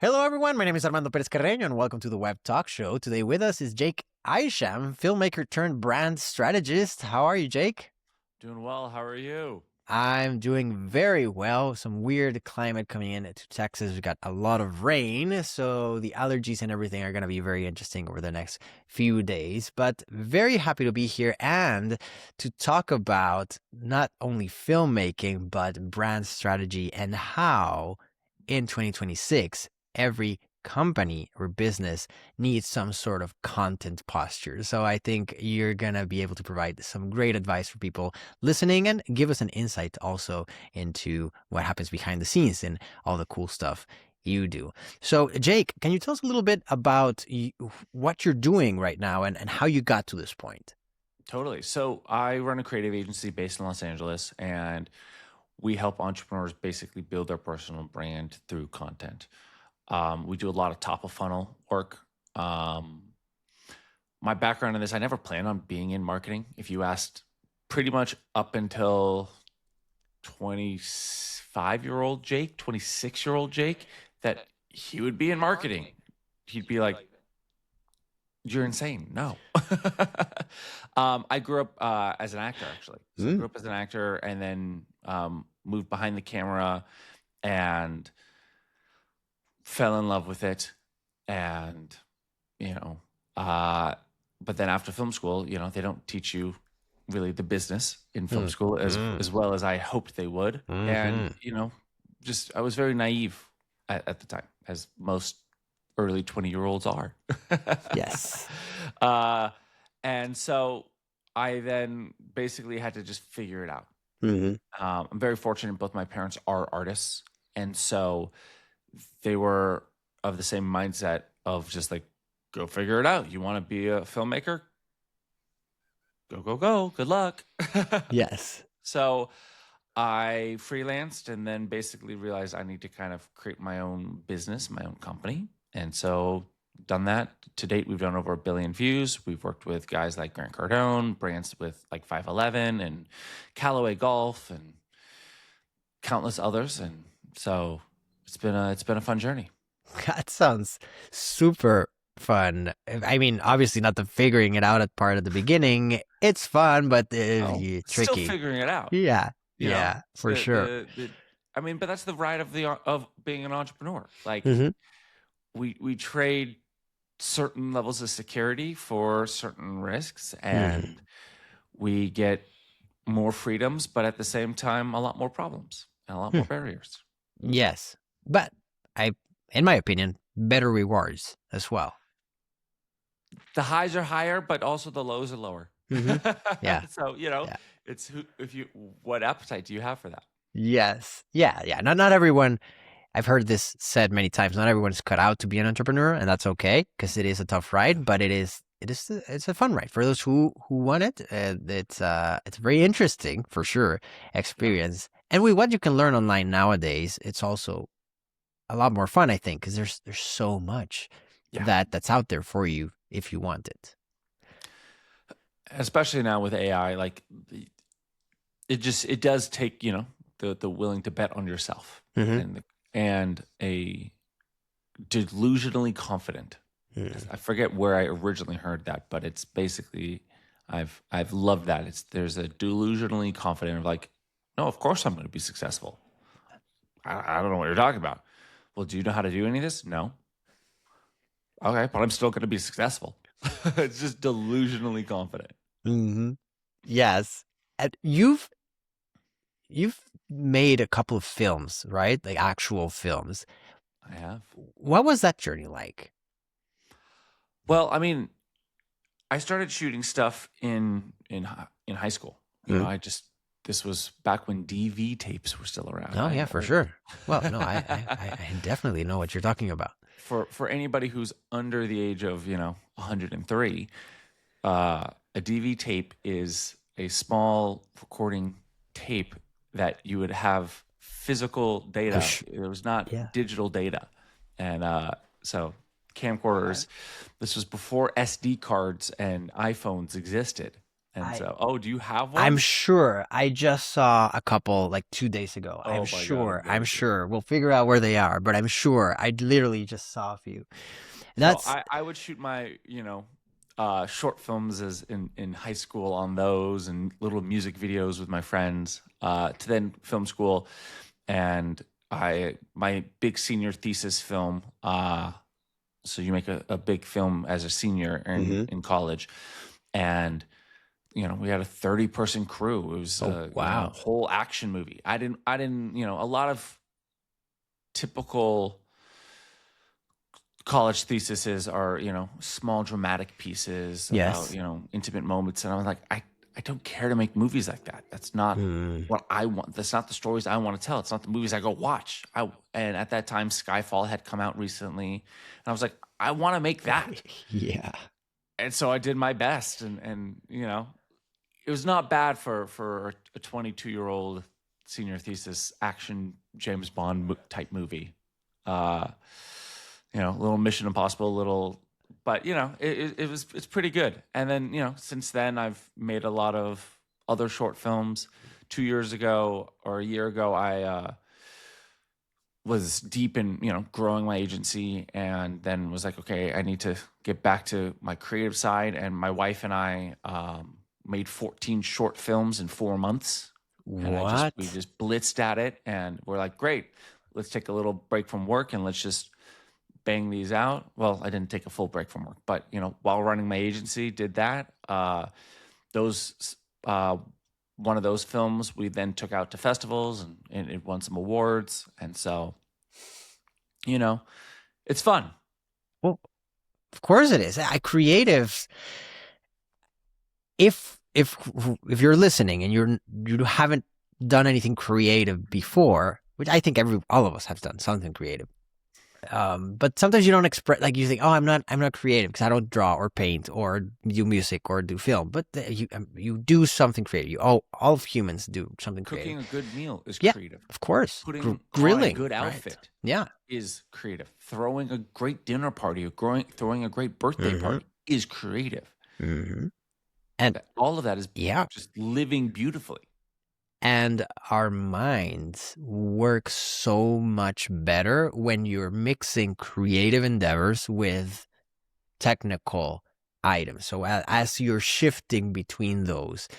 Hello, everyone. My name is Armando Perez-Carreno, and welcome to the Web Talk Show. Today with us is Jake Isham, filmmaker turned brand strategist. How are you, Jake? Doing well. How are you? I'm doing very well. Some weird climate coming in to Texas. We got a lot of rain, so the allergies and everything are going to be very interesting over the next few days. But very happy to be here and to talk about not only filmmaking, but brand strategy and how in 2026, every company or business needs some sort of content posture. So I think you're going to be able to provide some great advice for people listening and give us an insight also into what happens behind the scenes and all the cool stuff you do. So, Jake, can you tell us a little bit about what you're doing right now and how you got to this point? Totally. So I run a creative agency based in Los Angeles, and we help entrepreneurs basically build their personal brand through content. We do a lot of top of funnel work. My background in this, I never planned on being in marketing. If you asked pretty much up until 25-year-old Jake, 26-year-old Jake, that he would be in marketing, he'd be like, you're insane. No. I grew up as an actor, actually. So I grew up as an actor and then moved behind the camera and fell in love with it. And, but then after film school, they don't teach you really the business in film school as well as I hoped they would. And, just I was very naive at the time, as most early 20-year-olds are. Yes. And so I then basically had to just figure it out. I'm very fortunate. Both my parents are artists. And so they were of the same mindset of just like, go figure it out. You want to be a filmmaker? Go. Good luck. Yes. So I freelanced and then basically realized I need to kind of create my own business, my own company. And so done that. To date, we've done over 1 billion views. We've worked with guys like Perez-Carreno, brands with like 511 and Callaway Golf and countless others. And so it's been a fun journey. That sounds super fun. I mean, obviously not the figuring it out at part at the beginning. It's fun, but tricky. Still figuring it out. Yeah, You know? yeah, for sure. But that's the ride of being an entrepreneur. Like we trade certain levels of security for certain risks, and we get more freedoms, but at the same time, a lot more problems and a lot more barriers. Yes, but in my opinion, better rewards as well. The highs are higher, but also the lows are lower. Yeah. So it's what appetite do you have for that? Yes. Yeah. Not everyone. I've heard this said many times. Not everyone's cut out to be an entrepreneur, and that's okay because it is a tough ride, but it's a fun ride for those who want it. It's very interesting for sure experience. And with what you can learn online nowadays, it's also a lot more fun, I think, because there's so much that's out there for you if you want it. Especially now with AI, like it does take the willing to bet on yourself and a delusionally confident. I forget where I originally heard that, but it's basically I've loved that. There's a delusionally confident of like, no, of course I'm going to be successful. I don't know what you're talking about. Well, do you know how to do any of this? No. Okay, but I'm still going to be successful. It's just delusionally confident. Yes. And you've made a couple of films, right? Like actual films. I have. What was that journey like? Well, I mean, I started shooting stuff in high school. This was back when DV tapes were still around. Oh, yeah, for sure. Well, no, I definitely know what you're talking about. For anybody who's under the age of 103, a DV tape is a small recording tape that you would have physical data. It was not digital data, and so camcorders. This was before SD cards and iPhones existed. And so, do you have I'm one? sure I just saw a couple like 2 days ago. Oh my God, I'm amazing. sure we'll figure out where they are, but I'm sure I literally just saw a few. So That's I would shoot my, short films as in high school on those and little music videos with my friends, to then film school. And my big senior thesis film, so you make a big film as a senior in college. And we had a 30-person crew. It was oh a wow. whole action movie. I didn't, a lot of typical college theses are, small dramatic pieces about, Yes. intimate moments. And I was like, I don't care to make movies like that. That's not Mm. what I want. That's not the stories I want to tell. It's not the movies I go watch. And at that time, Skyfall had come out recently. And I was like, I want to make that. Yeah. And so I did my best. And it was not bad for a 22-year-old senior thesis action James Bond type movie. Little Mission Impossible, but it's pretty good. And then since then I've made a lot of other short films. 2 years ago or a year ago, I was deep in growing my agency, and then was like, okay, I need to get back to my creative side. And my wife and I made 14 short films in 4 months. And we What? just blitzed at it, and we're like, great, let's take a little break from work and let's just bang these out. Well, I didn't take a full break from work, but while running my agency, did that. Those one of those films we then took out to festivals, and it won some awards. And so, it's fun. Well, of course it is. I creatives. If you're listening and you haven't done anything creative before, which I think all of us have done something creative. But sometimes you don't express, like you think, oh, I'm not creative because I don't draw or paint or do music or do film. But you do something creative. All of humans do something creative. Cooking a good meal is Yeah, creative. of course. Putting on a Grilling, good right? outfit Yeah. is creative. Throwing a great dinner party or throwing a great birthday party is creative. Mm-hmm. And all of that is yeah, just living beautifully. and our minds work so much better when you're mixing creative endeavors with technical items. So as you're shifting between those,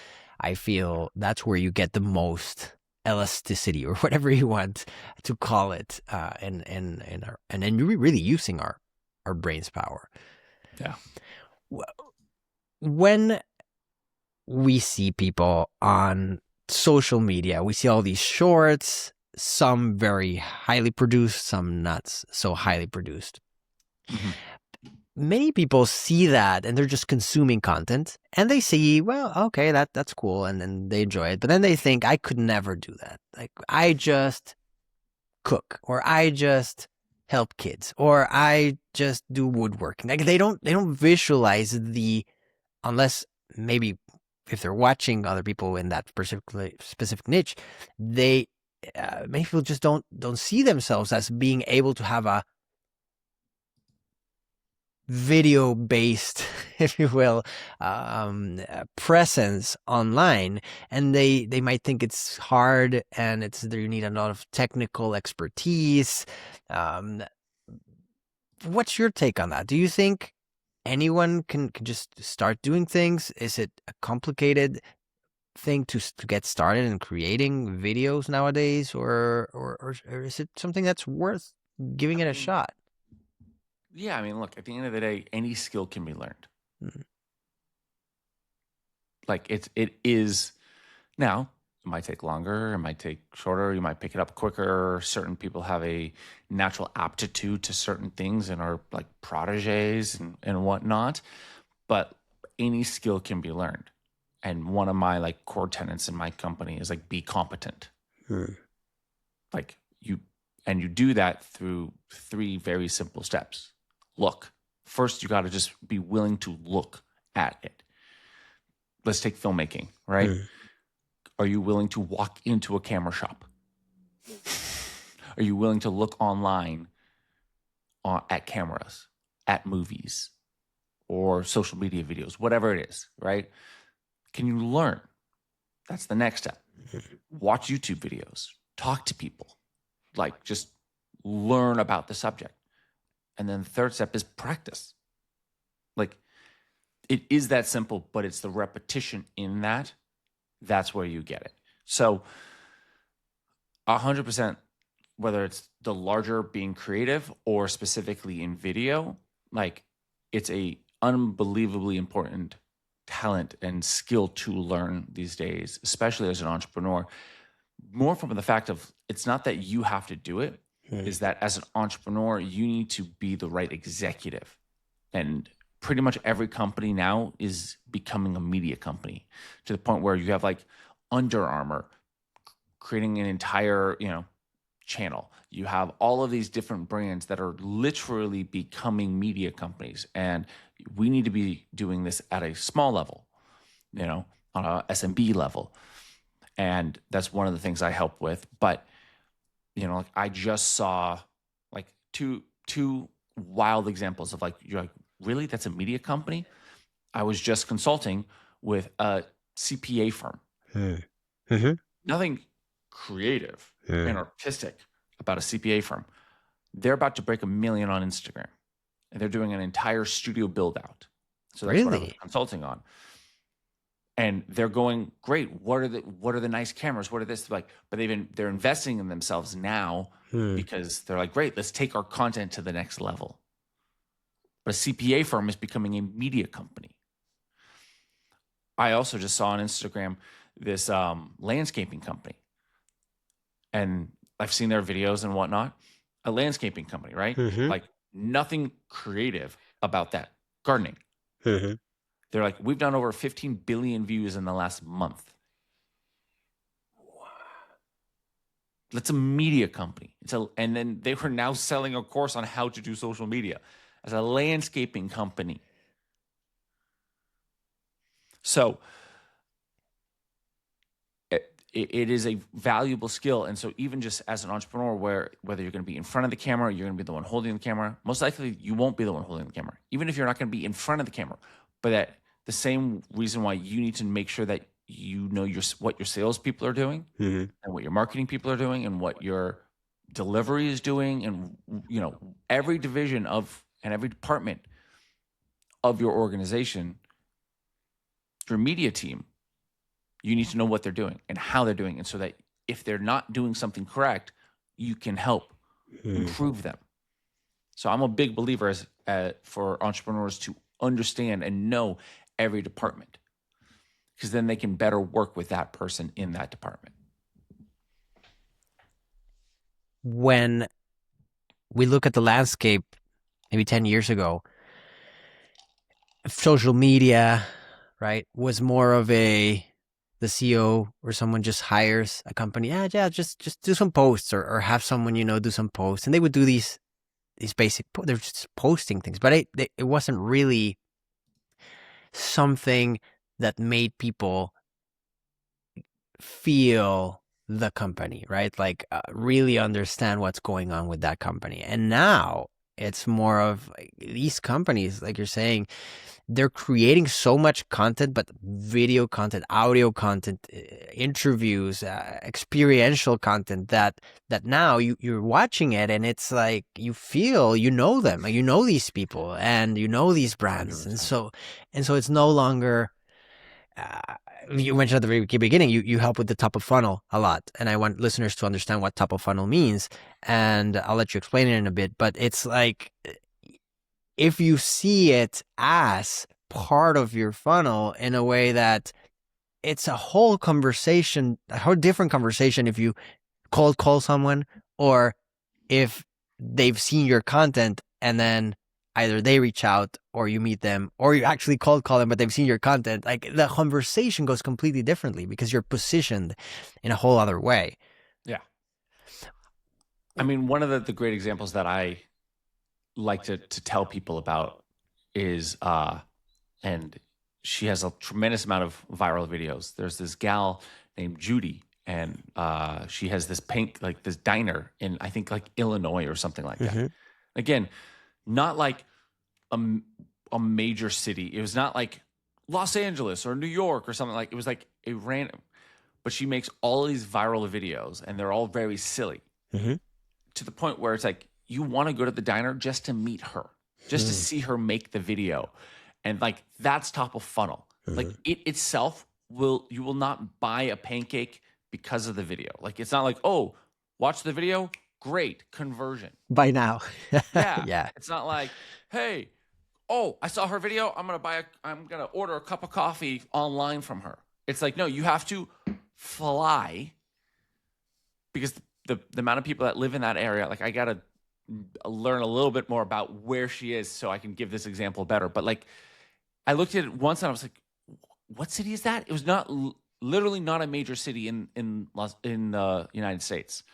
I feel that's where you get the most elasticity, or whatever you want to call it, and then you're really using our brain's power. Yeah. When we see people on social media, we see all these shorts, some very highly produced, some not so highly produced. Mm-hmm. Many people see that and they're just consuming content, and they see, well, okay, that's cool, and then they enjoy it. But then they think, I could never do that. Like, I just cook, or I just help kids, or I just do woodworking. Like, they don't visualize unless maybe if they're watching other people in that specific niche, many people just don't see themselves as being able to have a video-based, if you will, presence online, and they might think it's hard, and you need a lot of technical expertise. What's your take on that? Do you think anyone can just start doing things? Is it a complicated thing to get started in creating videos nowadays, or is it something that's worth giving it a shot? Yeah, I mean, look, at the end of the day, any skill can be learned. Mm-hmm. Like it is now. It might take longer. It might take shorter. You might pick it up quicker. Certain people have a natural aptitude to certain things and are like prodigies and whatnot. But any skill can be learned. And one of my like core tenets in my company is like, be competent. Like you do that through 3 very simple steps. Look, first you got to just be willing to look at it. Let's take filmmaking, right? Are you willing to walk into a camera shop? Are you willing to look online at cameras, at movies, or social media videos, whatever it is, right? Can you learn? That's the next step. Watch YouTube videos, talk to people, like just learn about the subject. And then the third step is practice. Like, it is that simple, but it's the repetition in that. That's where you get it. So 100%, whether it's the larger being creative or specifically in video, like, it's a unbelievably important talent and skill to learn these days, especially as an entrepreneur. More from the fact of, it's not that you have to do it, is that as an entrepreneur, you need to be the right executive. And pretty much every company now is becoming a media company, to the point where you have like Under Armour creating an entire, channel. You have all of these different brands that are literally becoming media companies. And we need to be doing this at a small level, on a SMB level. And that's one of the things I help with. But, like, I just saw like two wild examples of, like, you're like, really? That's a media company? I was just consulting with a CPA firm. Nothing creative and artistic about a CPA firm. They're about to break 1 million on Instagram, and they're doing an entire studio build out. So that's what I was consulting on. And they're going, great. What are the nice cameras? What are this like? But they're investing in themselves now because they're like, great, let's take our content to the next level. But a CPA firm is becoming a media company. I also just saw on Instagram this landscaping company. And I've seen their videos and whatnot. A landscaping company, right? Like, nothing creative about that. Gardening. They're like, we've done over 15 billion views in the last month. Wow. That's a media company. And then they were now selling a course on how to do social media as a landscaping company. So it is a valuable skill. And so even just as an entrepreneur, whether you're going to be in front of the camera, or you're going to be the one holding the camera, most likely you won't be the one holding the camera, even if you're not going to be in front of the camera. But that the same reason why you need to make sure that you know what your salespeople are doing, and what your marketing people are doing, and what your delivery is doing, and every division and every department of your organization, your media team, you need to know what they're doing and how they're doing it, so that if they're not doing something correct, you can help improve them. So I'm a big believer for entrepreneurs to understand and know every department, because then they can better work with that person in that department. When we look at the landscape, maybe 10 years ago, social media, right, was more of the CEO or someone just hires a company. Just do some posts, or have someone, do some posts. And they would do these basic, they're just posting things, but it wasn't really something that made people feel the company, right? Like, really understand what's going on with that company. And now it's more of these companies, like you're saying, they're creating so much content, but video content, audio content, interviews, experiential content that now you're watching it, and it's like you feel them, these people, and these brands, and so it's no longer. You mentioned at the very beginning, you help with the top of funnel a lot, and I want listeners to understand what top of funnel means, and I'll let you explain it in a bit. But it's like, if you see it as part of your funnel in a way that it's a whole conversation, a whole different conversation if you cold call someone, or if they've seen your content and then either they reach out, or you meet them, or you actually cold call them, but they've seen your content. Like, the conversation goes completely differently because you're positioned in a whole other way. Yeah. I mean, one of the great examples that I like to tell people about is, and she has a tremendous amount of viral videos. There's this gal named Judy, and she has this this diner in, I think, like Illinois or something like that. Again, not like a major city. It was not like Los Angeles or New York or something. Like, it was like a random, but she makes all of these viral videos and they're all very silly to the point where it's like, you want to go to the diner just to meet her, just to see her make the video. And like, that's top of funnel. Like, it itself you will not buy a pancake because of the video. Like, it's not like, oh, watch the video. Great conversion. By now. Yeah. Yeah. It's not like, hey, oh, I saw her video. I'm going to order a cup of coffee online from her. It's like, no, you have to fly, because the amount of people that live in that area, like, I got to learn a little bit more about where she is so I can give this example better. But like, I looked at it once and I was like, what city is that? It was literally not a major city in the United States.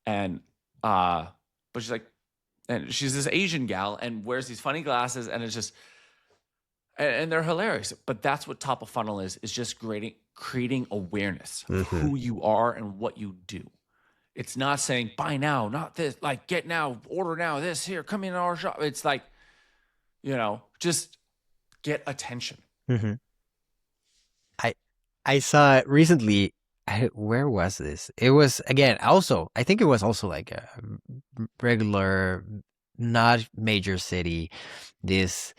And but she's like, and she's this Asian gal and wears these funny glasses, and it's just, and they're hilarious. But that's what top of funnel is just creating awareness of who you are and what you do. It's not saying buy now, not this, like get now, order now, this, here, come in our shop. It's like, just get attention. I saw it recently. Where was this? It was, again, also, I think it was also like a regular, not major city. This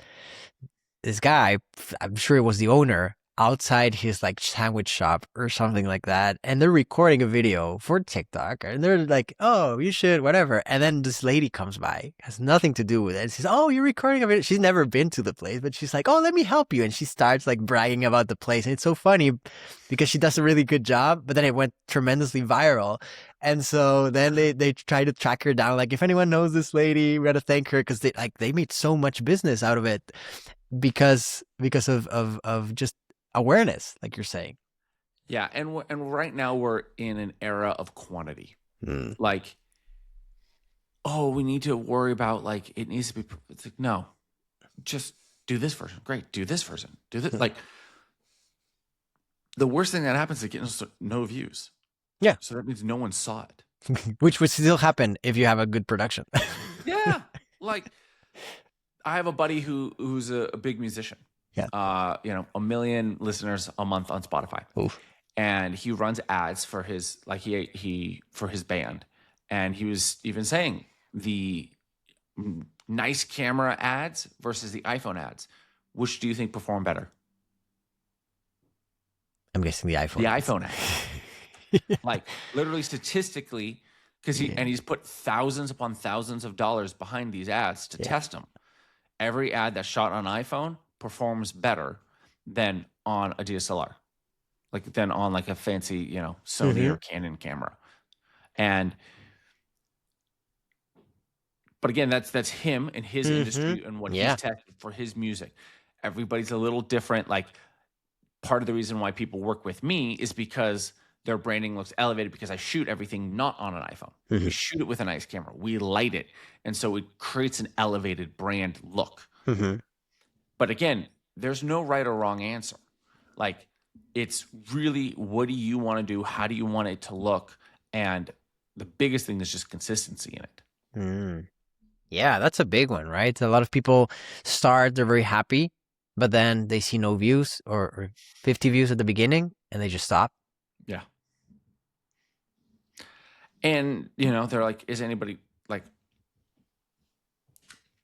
guy, I'm sure it was the owner, outside his like sandwich shop or something like that, and they're recording a video for TikTok, and they're like, oh, you should, whatever. And then this lady comes by, has nothing to do with it, and says, oh, you're recording a video. She's never been to the place, but she's like, oh, let me help you. And she starts like bragging about the place, and it's so funny because she does a really good job, but then it went tremendously viral. And so then they try to track her down, like, if anyone knows this lady, we gotta thank her, because they made so much business out of it because of just awareness, like you're saying. Yeah, and right now we're in an era of quantity. Like, oh, we need to worry about, like, it needs to be. It's like, no, just do this version. Great, do this version. Do this. Like, the worst thing that happens is getting no views. Yeah, so that means no one saw it, which would still happen if you have a good production. Yeah, like, I have a buddy who's a big musician. Yeah. 1 million listeners a month on Spotify. Oof. And he runs ads for his, like, he for his band. And he was even saying the nice camera ads versus the iPhone ads. Which do you think perform better? I'm guessing the iPhone. The iPhone ads. Like, literally statistically, because he's put thousands upon thousands of dollars behind these ads to test them. Every ad that's shot on iPhone performs better than on a DSLR, than on like a fancy, Sony or Canon camera. But again, that's him and his industry and what he's tested for his music. Everybody's a little different. Like, part of the reason why people work with me is because their branding looks elevated, because I shoot everything not on an iPhone. We shoot it with a nice camera. We light it. And so it creates an elevated brand look. But again, there's no right or wrong answer. Like, it's really, what do you want to do? How do you want it to look? And the biggest thing is just consistency in it. Yeah, that's a big one, right? A lot of people start, they're very happy, but then they see no views or 50 views at the beginning, and they just stop. Yeah. And, they're like, is anybody, like,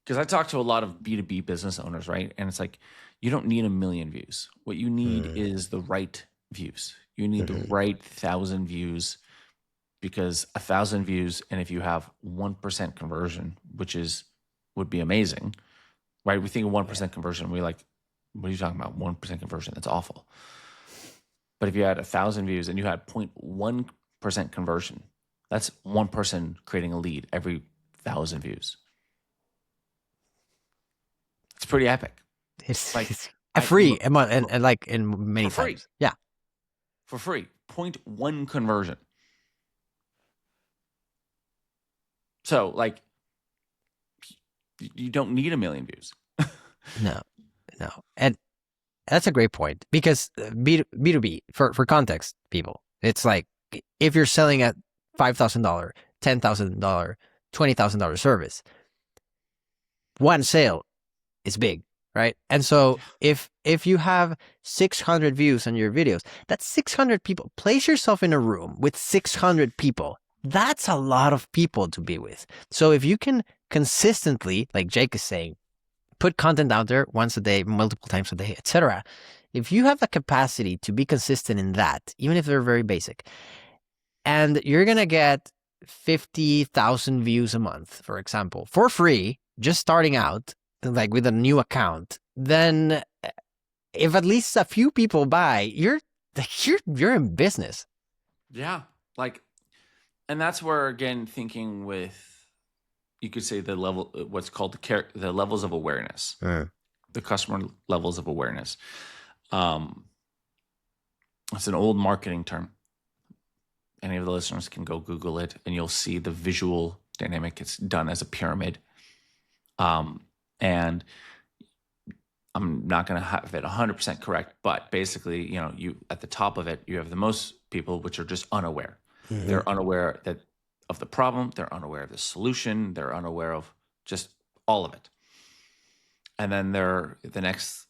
because I talk to a lot of B2B business owners, right? And it's like, you don't need 1 million views. What you need is the right views. You need the right 1,000 views, because 1,000 views, and if you have 1% conversion, which would be amazing, right? We think of 1% conversion, we like, what are you talking about? 1% conversion, that's awful. But if you had 1,000 views and you had 0.1% conversion, that's one person creating a lead every 1,000 views. It's pretty epic. It's like free, and like in many for free. times. Yeah. For free. 0.1 conversion. So, like, you don't need 1 million views. No. And that's a great point, because B2B, for context, people, it's like, if you're selling at $5,000, $10,000, $20,000 service, one sale is big. right? And so if you have 600 views on your videos, that's 600 people. Place yourself in a room with 600 people. That's a lot of people to be with. So if you can consistently, like Jake is saying, put content out there once a day, multiple times a day, etc. If you have the capacity to be consistent in that, even if they're very basic, and you're going to get 50,000 views a month, for example, for free, just starting out, like with a new account, then if at least a few people buy, you're in business. Yeah. Like, and that's where, again, thinking with, you could say the level, what's called the levels of awareness, the customer levels of awareness. It's an old marketing term. Any of the listeners can go Google it, and you'll see the visual dynamic. It's done as a pyramid. And I'm not going to have it 100% correct, but basically, you at the top of it, you have the most people which are just unaware. Mm-hmm. They're unaware of the problem. They're unaware of the solution. They're unaware of just all of it. And then the next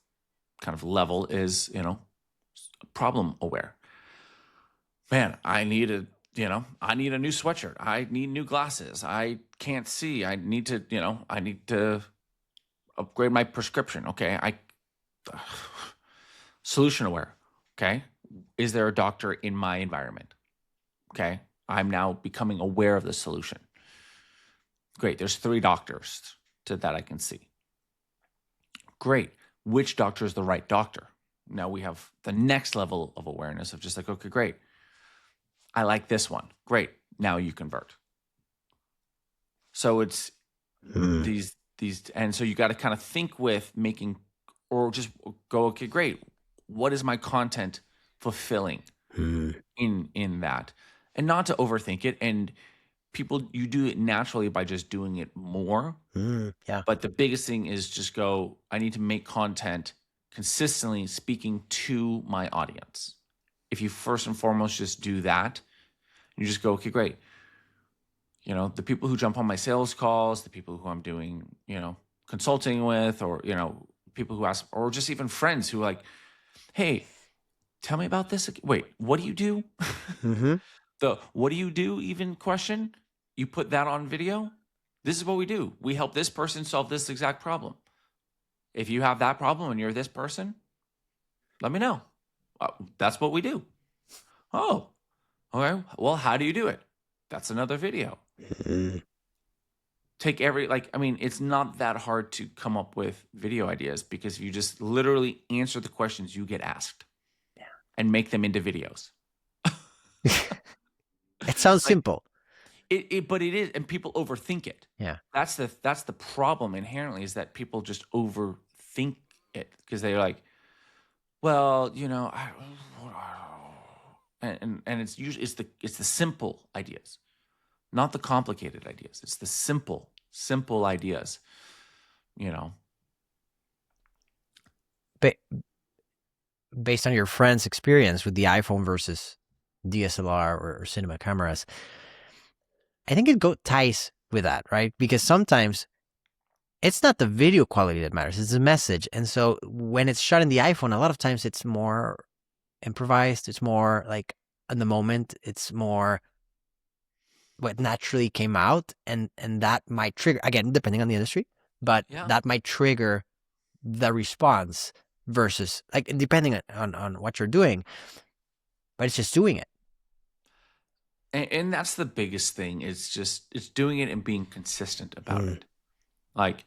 kind of level is, problem aware. Man, I need a new sweatshirt. I need new glasses. I can't see. I need to upgrade my prescription. Okay. Solution aware. Okay. Is there a doctor in my environment? Okay. I'm now becoming aware of the solution. Great. There's 3 doctors that I can see. Great. Which doctor is the right doctor? Now we have the next level of awareness of just like, okay, great. I like this one. Great. Now you convert. So it's these, and so you got to kind of think with making, or just go, okay, great. What is my content fulfilling in that? And not to overthink it. And people, you do it naturally by just doing it more. Yeah. But the biggest thing is just go, I need to make content consistently speaking to my audience. If you first and foremost just do that, you just go, okay, great. The people who jump on my sales calls, the people who I'm doing, consulting with, or, people who ask, or just even friends who like, hey, tell me about this. Wait, what do you do? Mm-hmm. The what do you do even question, you put that on video. This is what we do. We help this person solve this exact problem. If you have that problem and you're this person, let me know. That's what we do. Oh, okay. Well, how do you do it? That's another video. Take it's not that hard to come up with video ideas, because you just literally answer the questions you get asked and make them into videos. It sounds simple. But it is, and people overthink it. Yeah. That's the problem inherently, is that people just overthink it, because they're like, well, and it's usually it's the simple ideas, not the complicated ideas. It's the simple ideas, Based on your friend's experience with the iPhone versus DSLR or cinema cameras, I think it ties with that, right? Because sometimes it's not the video quality that matters, it's the message. And so when it's shot in the iPhone, a lot of times it's more improvised, it's more like in the moment, it's more what naturally came out, and that might trigger, again, depending on the industry, but that might trigger the response versus, like, depending on what you're doing, but it's just doing it. And that's the biggest thing. It's doing it and being consistent about it. Like,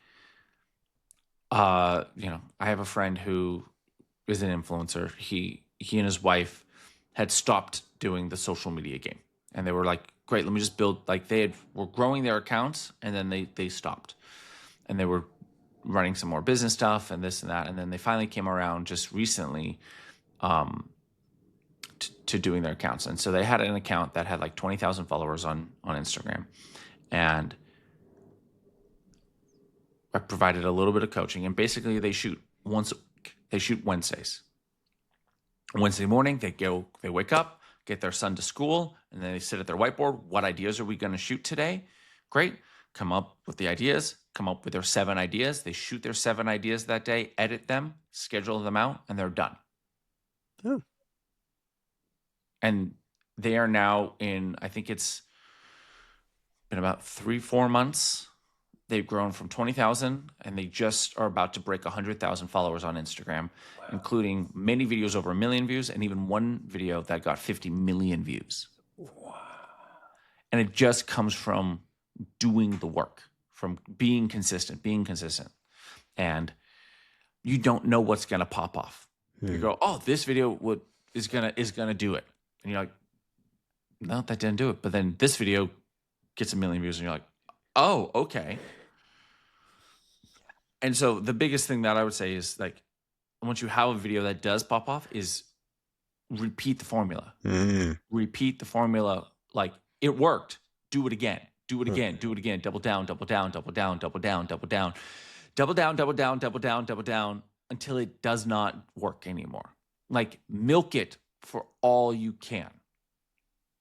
I have a friend who is an influencer. He and his wife had stopped doing the social media game, and they were like, great, let me just build, like, were growing their accounts, and then they stopped, and they were running some more business stuff and this and that. And then they finally came around just recently, to doing their accounts. And so they had an account that had like 20,000 followers on Instagram, and I provided a little bit of coaching, and basically they shoot once a week. They shoot Wednesdays. Wednesday morning, they wake up, get their son to school, and then they sit at their whiteboard. What ideas are we going to shoot today? Great. Come up with the ideas, come up with their 7 ideas. They shoot their 7 ideas that day, edit them, schedule them out, and they're done. Oh. And they are now in, I think it's been about 3-4 months. They've grown from 20,000 and they just are about to break 100,000 followers on Instagram, including many videos over 1 million views and even one video that got 50 million views. Wow. And it just comes from doing the work, from being consistent. And you don't know what's going to pop off. You go, oh, this video is gonna do it. And you're like, no, that didn't do it. But then this video gets 1 million views and you're like, oh, okay. And so the biggest thing that I would say is, like, once you have a video that does pop off, is repeat the formula. Repeat the formula. Like, it worked. Do it again. Do it again. Do it again. Double down, double down, double down, double down, double down. Double down, double down, double down, double down, until it does not work anymore. Like, milk it for all you can.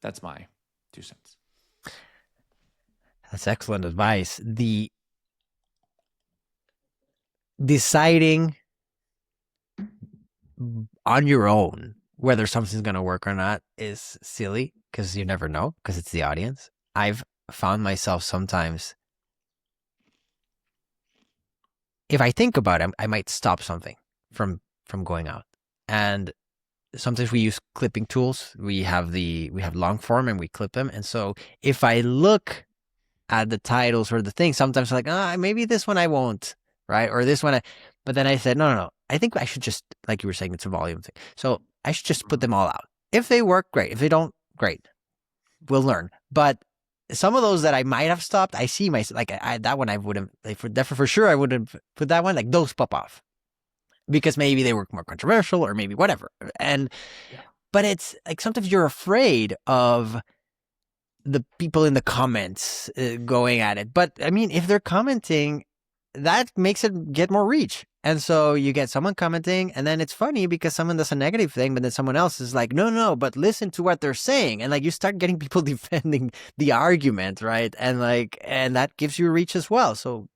That's my 2 cents. That's excellent advice. The deciding on your own whether something's going to work or not is silly, because you never know, because it's the audience. I've found myself sometimes, if I think about it, I might stop something from going out. And sometimes we use clipping tools. We have long form and we clip them. And so if I look at the titles or the thing, sometimes I'm like, maybe this one I won't, right? Or this one, but then I said, no. I think I should just, like you were saying, it's a volume thing. So I should just put them all out. If they work, great. If they don't, great. We'll learn. But some of those that I might have stopped, I see myself, like that one I wouldn't, like for sure I wouldn't put that one, like those pop off. Because maybe they were more controversial or maybe whatever. But it's like sometimes you're afraid of the people in the comments going at it. But I mean, if they're commenting, that makes it get more reach. And so you get someone commenting, and then it's funny because someone does a negative thing, but then someone else is like, no, but listen to what they're saying. And like you start getting people defending the argument, right? And that gives you reach as well. So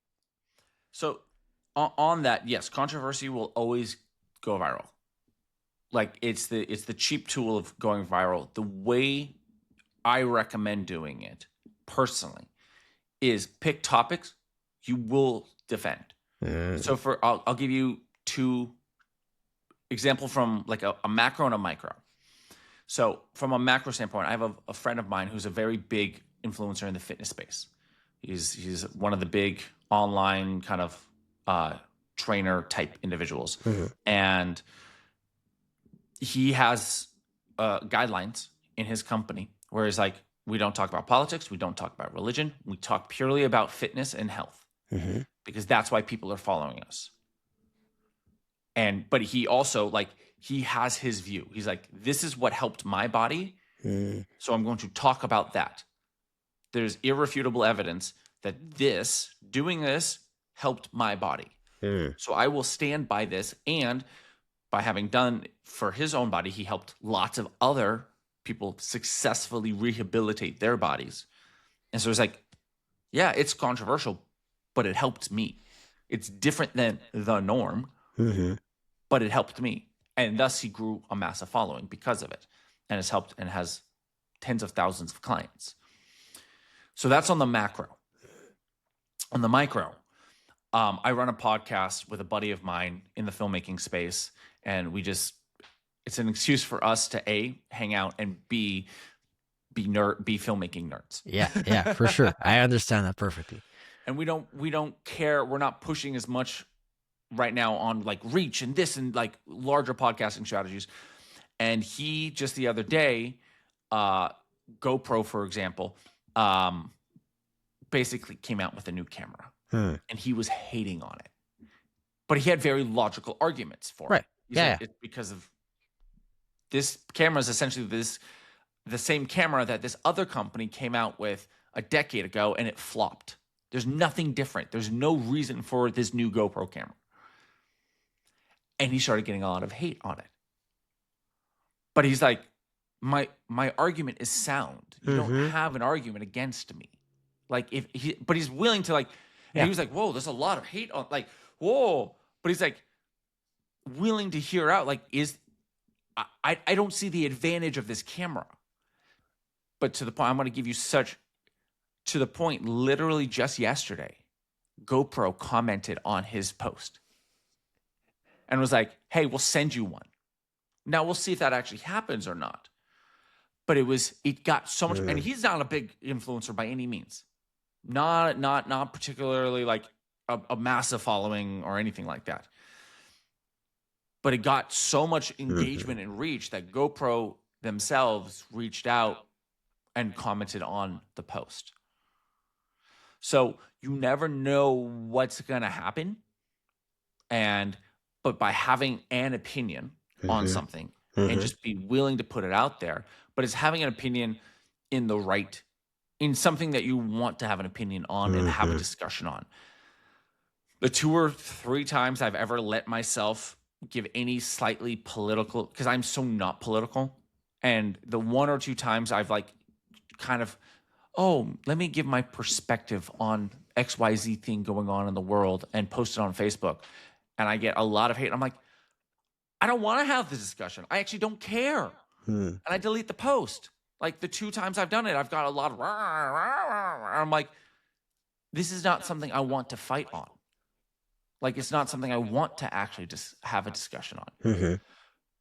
on that, yes, controversy will always go viral. Like, it's the cheap tool of going viral. The way I recommend doing it personally is pick topics you will defend. So I'll give you 2 example from like a macro and a micro. So from a macro standpoint, I have a friend of mine who's a very big influencer in the fitness space. He's one of the big online kind of trainer type individuals. And he has guidelines in his company where he's like, we don't talk about politics, we don't talk about religion, we talk purely about fitness and health, because that's why people are following us. But he also, like, he has his view. He's like, this is what helped my body, so I'm going to talk about that. There's irrefutable evidence that doing this helped my body. So I will stand by this. And by having done for his own body, he helped lots of other people successfully rehabilitate their bodies. And so it's like, yeah, it's controversial, but it helped me. It's different than the norm, but it helped me. And thus he grew a massive following because of it, and has helped and has tens of thousands of clients. So that's on the macro. On the micro, I run a podcast with a buddy of mine in the filmmaking space, and it's an excuse for us to A, hang out, and B, be filmmaking nerds. Yeah, for sure. I understand that perfectly. And we don't care. We're not pushing as much right now on like reach and this and like larger podcasting strategies. And he just the other day, GoPro, for example, basically came out with a new camera, and he was hating on it, but he had very logical arguments for it. It's because of this camera is essentially the same camera that this other company came out with a decade ago, and it flopped. There's nothing different. There's no reason for this new GoPro camera. And he started getting a lot of hate on it. But he's like, my argument is sound. You don't have an argument against me. Like, but he's willing to, like, And he was like, whoa, there's a lot of hate on, like, whoa. But he's like willing to hear out, like, I don't see the advantage of this camera. But to the point, I'm going to give you to the point, literally just yesterday, GoPro commented on his post and was like, hey, we'll send you one. Now we'll see if that actually happens or not. But it got so much, and he's not a big influencer by any means. Not particularly like a massive following or anything like that. But it got so much engagement and reach that GoPro themselves reached out and commented on the post. So you never know what's going to happen. But by having an opinion on something and just be willing to put it out there, but it's having an opinion in something that you want to have an opinion on and have a discussion on. The 2 or 3 times I've ever let myself give any slightly political, because I'm so not political, and the 1 or 2 times I've like kind of, let me give my perspective on XYZ thing going on in the world and post it on Facebook, and I get a lot of hate. I'm like, I don't want to have this discussion. I actually don't care. And I delete the post. Like the 2 times I've done it, I've got a lot of, I'm like, this is not something I want to fight on. Like, it's not something I want to actually just have a discussion on.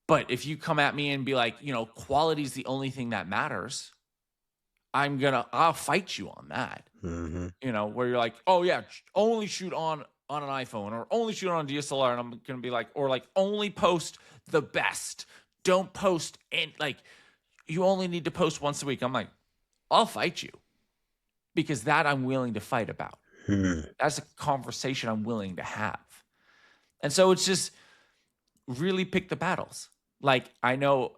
But if you come at me and be like, quality is the only thing that matters, I'll fight you on that. Where you're like, oh yeah, only shoot on an iPhone or only shoot on a DSLR. And I'm going to be like, or like only post the best. Don't post, and like, you only need to post once a week. I'm like, I'll fight you, because that I'm willing to fight about. That's a conversation I'm willing to have. And so it's just really pick the battles. Like, I know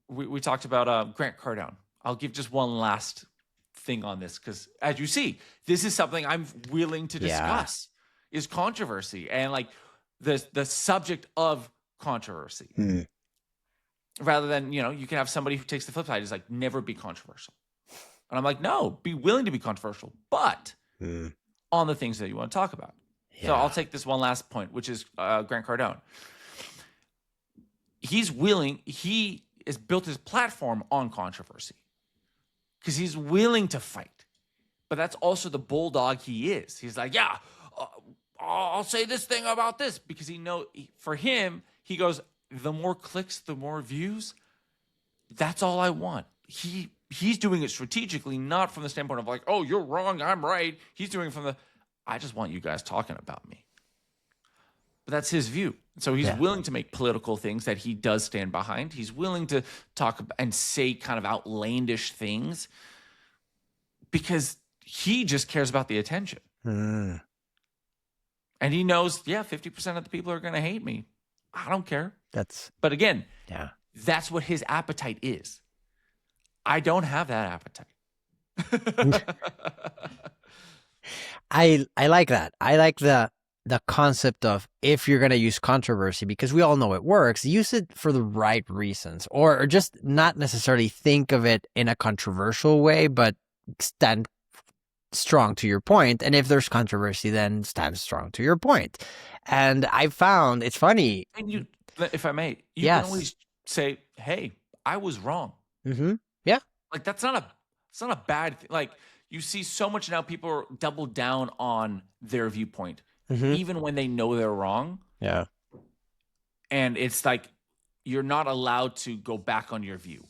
we talked about Grant Cardone. I'll give just one last thing on this, because as you see, this is something I'm willing to discuss, is controversy and like the subject of controversy. Rather than, you can have somebody who takes the flip side, is like, never be controversial. And I'm like, no, be willing to be controversial, but on the things that you want to talk about. So I'll take this one last point, which is Grant Cardone. He has built his platform on controversy because he's willing to fight. But that's also the bulldog he is. He's like, I'll say this thing about this, because for him, he goes, the more clicks, the more views. That's all I want. He's doing it strategically, not from the standpoint of like, oh, you're wrong, I'm right. He's doing it from I just want you guys talking about me. But that's his view. So he's willing to make political things that he does stand behind. He's willing to talk and say kind of outlandish things because he just cares about the attention. And he knows, 50% of the people are going to hate me. I don't care. But again, that's what his appetite is. I don't have that appetite. I like that. I like the concept of, if you're going to use controversy, because we all know it works, use it for the right reasons, or just not necessarily think of it in a controversial way, but stand strong to your point. And if there's controversy, then stand strong to your point. And I found it's funny. And if I may, you can always say, hey, I was wrong. Yeah. Like, it's not a bad thing. Like, you see so much now, people are double down on their viewpoint, even when they know they're wrong. Yeah. And it's like, you're not allowed to go back on your view.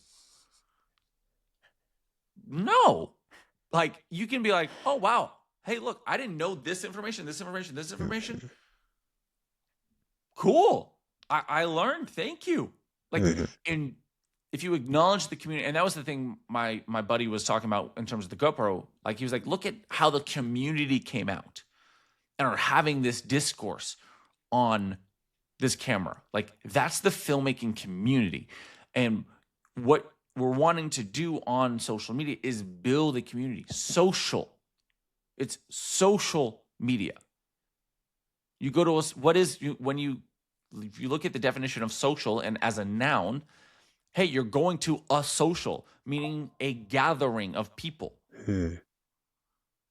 No. Like, you can be like, oh, wow. Hey, look, I didn't know this information. Cool. I learned. Thank you. Like, and if you acknowledge the community, and that was the thing my buddy was talking about in terms of the GoPro, like, he was like, look at how the community came out and are having this discourse on this camera. Like, that's the filmmaking community. And what we're wanting to do on social media is build a community. Social. It's social media. You go to if you look at the definition of social and as a noun, hey, you're going to a social, meaning a gathering of people.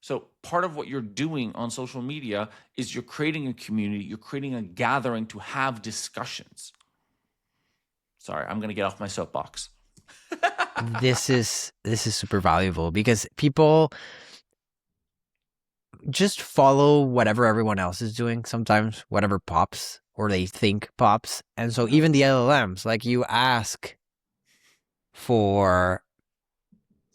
So part of what you're doing on social media is you're creating a community, you're creating a gathering to have discussions. Sorry, I'm going to get off my soapbox. This is super valuable because people just follow whatever everyone else is doing, sometimes whatever pops or they think pops. And so even the LLMs, like you ask for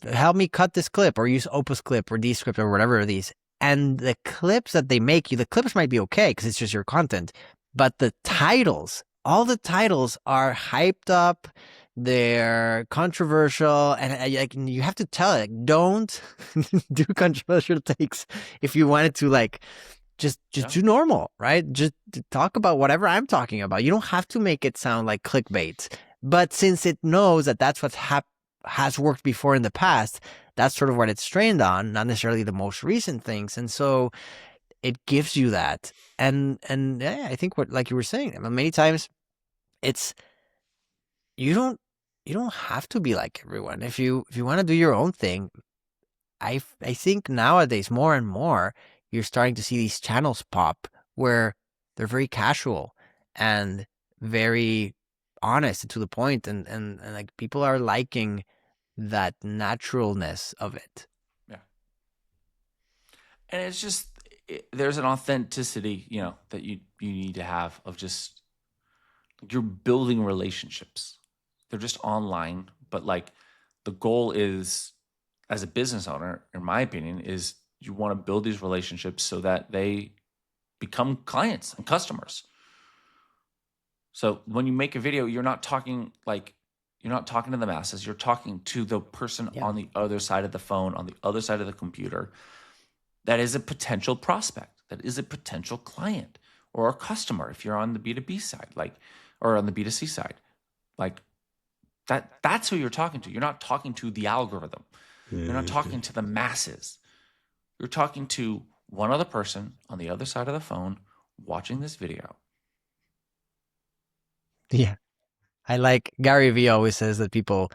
help me cut this clip or use Opus Clip or Descript or whatever of these. And the clips that they make you, the clips might be okay because it's just your content, but the titles, all the titles are hyped up. They're controversial, and like you have to tell it, like, don't do controversial takes if you wanted to, like, just do normal, right? Just talk about whatever I'm talking about. You don't have to make it sound like clickbait. But since it knows that that's what has worked before in the past, that's sort of what it's trained on, not necessarily the most recent things. And so it gives you that. And yeah, I think what, like you were saying, I mean, many times it's you don't have to be like everyone. If you want to do your own thing, I think nowadays more and more you're starting to see these channels pop where they're very casual and very honest and to the point, and like people are liking that naturalness of it. Yeah. And it's just there's an authenticity, that you need to have of just you're building relationships. They're just online, but like the goal is, as a business owner, in my opinion, is you want to build these relationships so that they become clients and customers. So when you make a video, you're not talking to the masses. You're talking to the person on the other side of the phone, on the other side of the computer. That is a potential prospect. That is a potential client or a customer if you're on the B2B side, or on the B2C side. Like that's who you're talking to. You're not talking to the algorithm. You're not talking to the masses. You're talking to one other person on the other side of the phone watching this video. Yeah. I like Gary Vee always says that people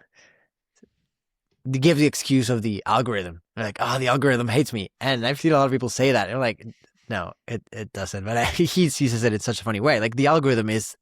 give the excuse of the algorithm. They're like, oh, the algorithm hates me. And I've seen a lot of people say that. And I'm like, no, it doesn't. But he says it in such a funny way. Like the algorithm is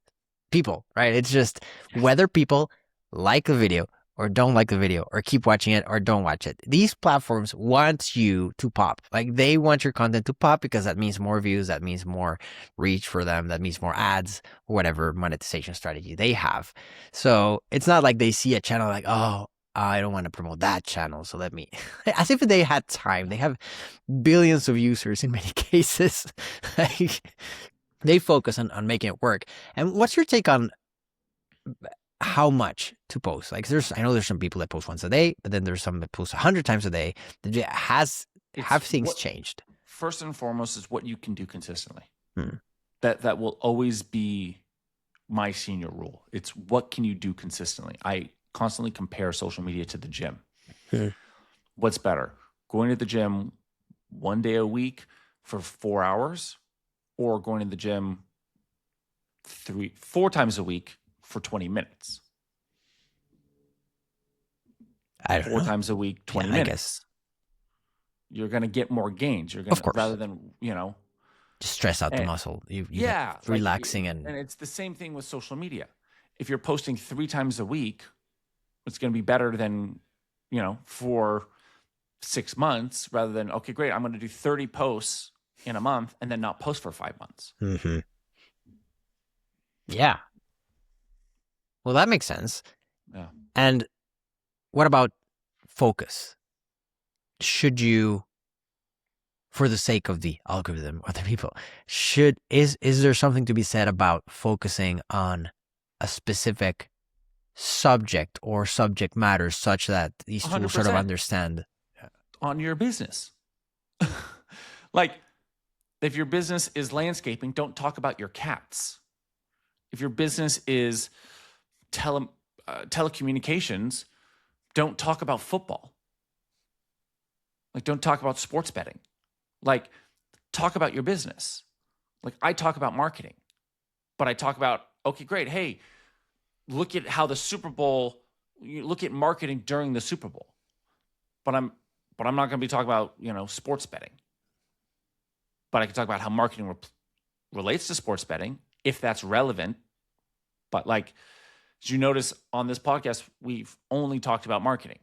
people, right? It's just whether people like the video or don't like the video or keep watching it or don't watch it. These platforms want you to pop. Like they want your content to pop because that means more views, that means more reach for them, that means more ads, or whatever monetization strategy they have. So it's not like they see a channel like, oh, I don't want to promote that channel, so let me, as if they had time. They have billions of users in many cases. They focus on making it work. And what's your take on how much to post? Like I know there's some people that post once a day, but then there's some that post 100 times a day. Have things changed? First and foremost is what you can do consistently. That will always be my senior rule. It's what can you do consistently? I constantly compare social media to the gym. What's better? Going to the gym one day a week for 4 hours, or going to the gym 4 times a week for 20 minutes? I don't know. 4 times a week, 20 minutes. I guess. You're going to get more gains. You're going to, rather than, just stress out the muscle. Relaxing. And it's the same thing with social media. If you're posting 3 times a week, it's going to be better than, for 6 months, rather than, okay, great, I'm going to do 30 posts in a month and then not post for 5 months. Mm-hmm. Yeah. Well, that makes sense. Yeah. And what about focus? Should you, for the sake of the algorithm, other people, is there something to be said about focusing on a specific subject or subject matter such that these tools sort of understand on your business? Like, if your business is landscaping, don't talk about your cats. If your business is telecommunications, don't talk about football. Like, don't talk about sports betting. Like, talk about your business. Like, I talk about marketing, but I talk about, okay, great. Hey, look at how the Super Bowl, you look at marketing during the Super Bowl. But I'm but I'm not going to be talking about, sports betting. But I can talk about how marketing relates to sports betting, if that's relevant. But like, as you notice on this podcast, we've only talked about marketing.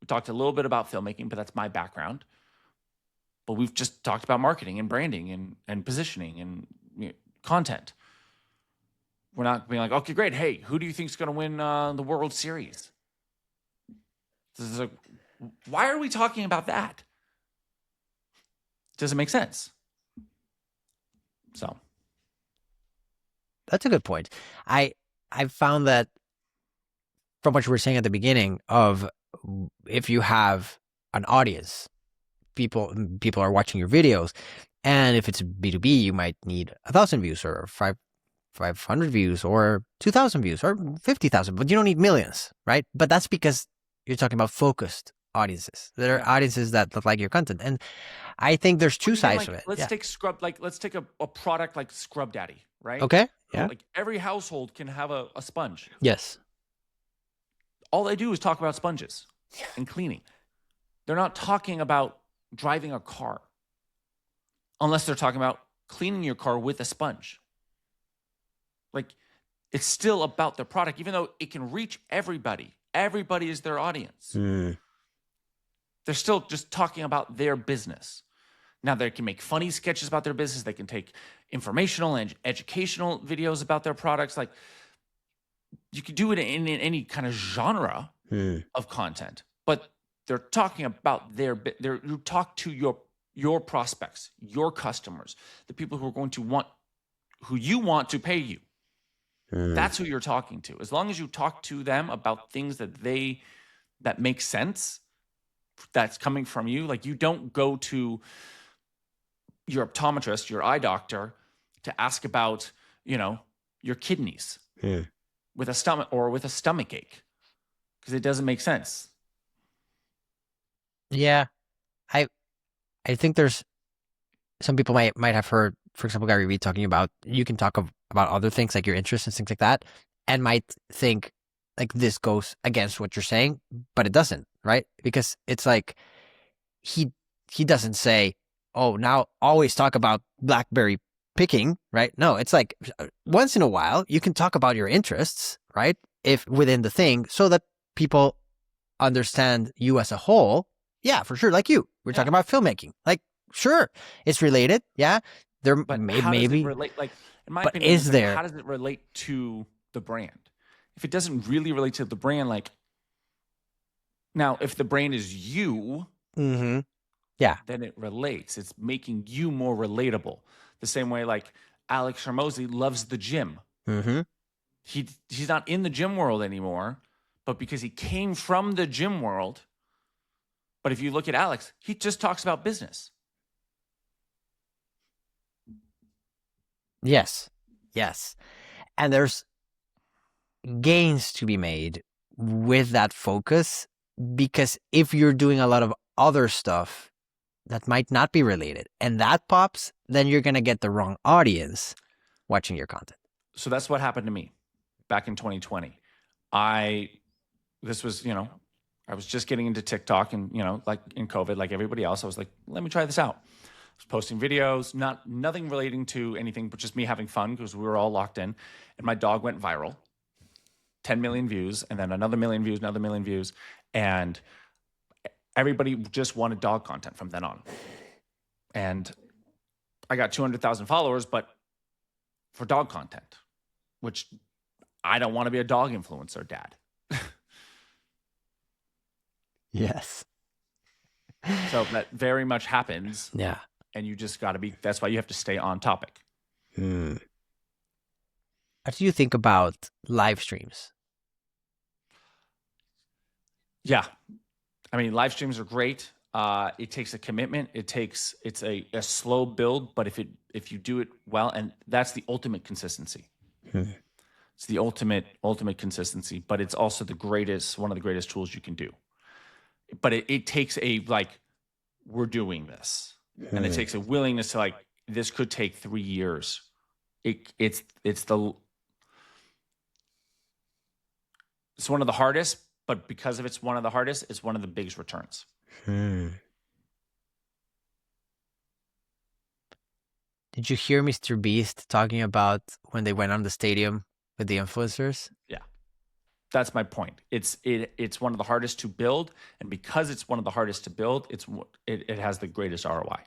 We talked a little bit about filmmaking, but that's my background. But we've just talked about marketing and branding and positioning and content. We're not being like, okay, great. Hey, who do you think is going to win the World Series? This is why are we talking about that? Doesn't make sense. So That's a good point. I've found that from what you were saying at the beginning of, if you have an audience, people are watching your videos, and if it's B2B, you might need 1,000 views or 500 views or 2,000 views or 50,000, but you don't need millions, right? But that's because you're talking about focused audiences. There are audiences that like your content, and I think there's two sides of it. Let's take let's take a product like Scrub Daddy, right? Okay. Yeah. Like every household can have a sponge. Yes. All they do is talk about sponges and cleaning. They're not talking about driving a car unless they're talking about cleaning your car with a sponge. Like, it's still about their product, even though it can reach everybody. Everybody is their audience. They're still just talking about their business. Now, they can make funny sketches about their business. They can take informational and educational videos about their products. Like, you can do it in any kind of genre of content, but they're talking about you talk to your prospects, your customers, the people who are going to who you want to pay you. That's who you're talking to. As long as you talk to them about things that make sense, that's coming from you. Like, you don't go to your optometrist, your eye doctor, to ask about, your kidneys with a stomach ache, because it doesn't make sense. Yeah. I think there's some people might have heard, for example, Gary Vee talking about, you can talk about other things like your interests and things like that, and might think like this goes against what you're saying, but it doesn't, right? Because it's like he doesn't say, oh, now always talk about blackberry picking, right? No, it's like once in a while you can talk about your interests, right? If within the thing, so that people understand you as a whole. Yeah, for sure. Like we're talking about filmmaking. Like, sure, it's related. Yeah, but how does it relate? Like, in my opinion, how does it relate to the brand? If it doesn't really relate to the brand, like, now, if the brand is you, yeah, then it relates. It's making you more relatable. The same way, like, Alex Hormozy loves the gym. He's not in the gym world anymore, but because he came from the gym world. But if you look at Alex, he just talks about business. Yes. And there's gains to be made with that focus, because if you're doing a lot of other stuff that might not be related and that pops, then you're going to get the wrong audience watching your content. So that's what happened to me back in 2020. This was, I was just getting into TikTok, and, like in COVID, like everybody else, I was like, let me try this out. I was posting videos, nothing relating to anything, but just me having fun, because we were all locked in. And my dog went viral, 10 million views, and then another million views, another million views. And everybody just wanted dog content from then on. And I got 200,000 followers, but for dog content, which I don't want to be a dog influencer, Dad. Yes. So that very much happens. Yeah. And you just got to that's why you have to stay on topic. What do you think about live streams? Yeah. I mean, live streams are great. It takes a commitment. It's a slow build, but if you do it well, and that's the ultimate consistency. It's the ultimate consistency, but it's also one of the greatest tools you can do. But it takes we're doing this, and it takes a willingness to, like, this could take 3 years. It's one of the hardest, but because of it's one of the hardest, it's one of the biggest returns. Did you hear Mr. Beast talking about when they went on the stadium with the influencers? Yeah. That's my point. It's one of the hardest to build, and because it's one of the hardest to build, it has the greatest ROI,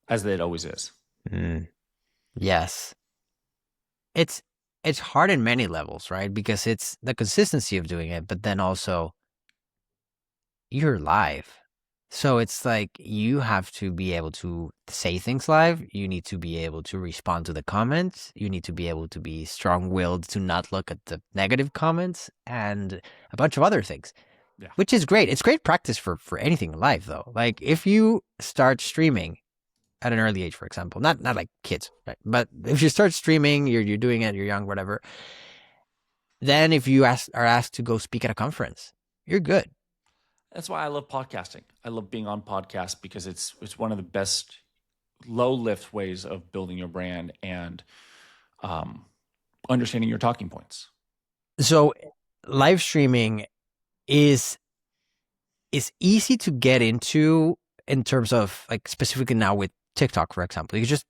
as it always is. Yes. It's hard in many levels, right? Because it's the consistency of doing it, but then also you're live. So it's like you have to be able to say things live. You need to be able to respond to the comments. You need to be able to be strong-willed to not look at the negative comments and a bunch of other things, which is great. It's great practice for anything in life, though. Like if you start streaming at an early age, for example, not like kids, right? But if you start streaming, you're doing it, you're young, whatever. Then if you are asked to go speak at a conference, you're good. That's why I love podcasting. I love being on podcasts because it's one of the best low lift ways of building your brand and understanding your talking points. So live streaming is easy to get into in terms of like specifically now with TikTok, for example. You just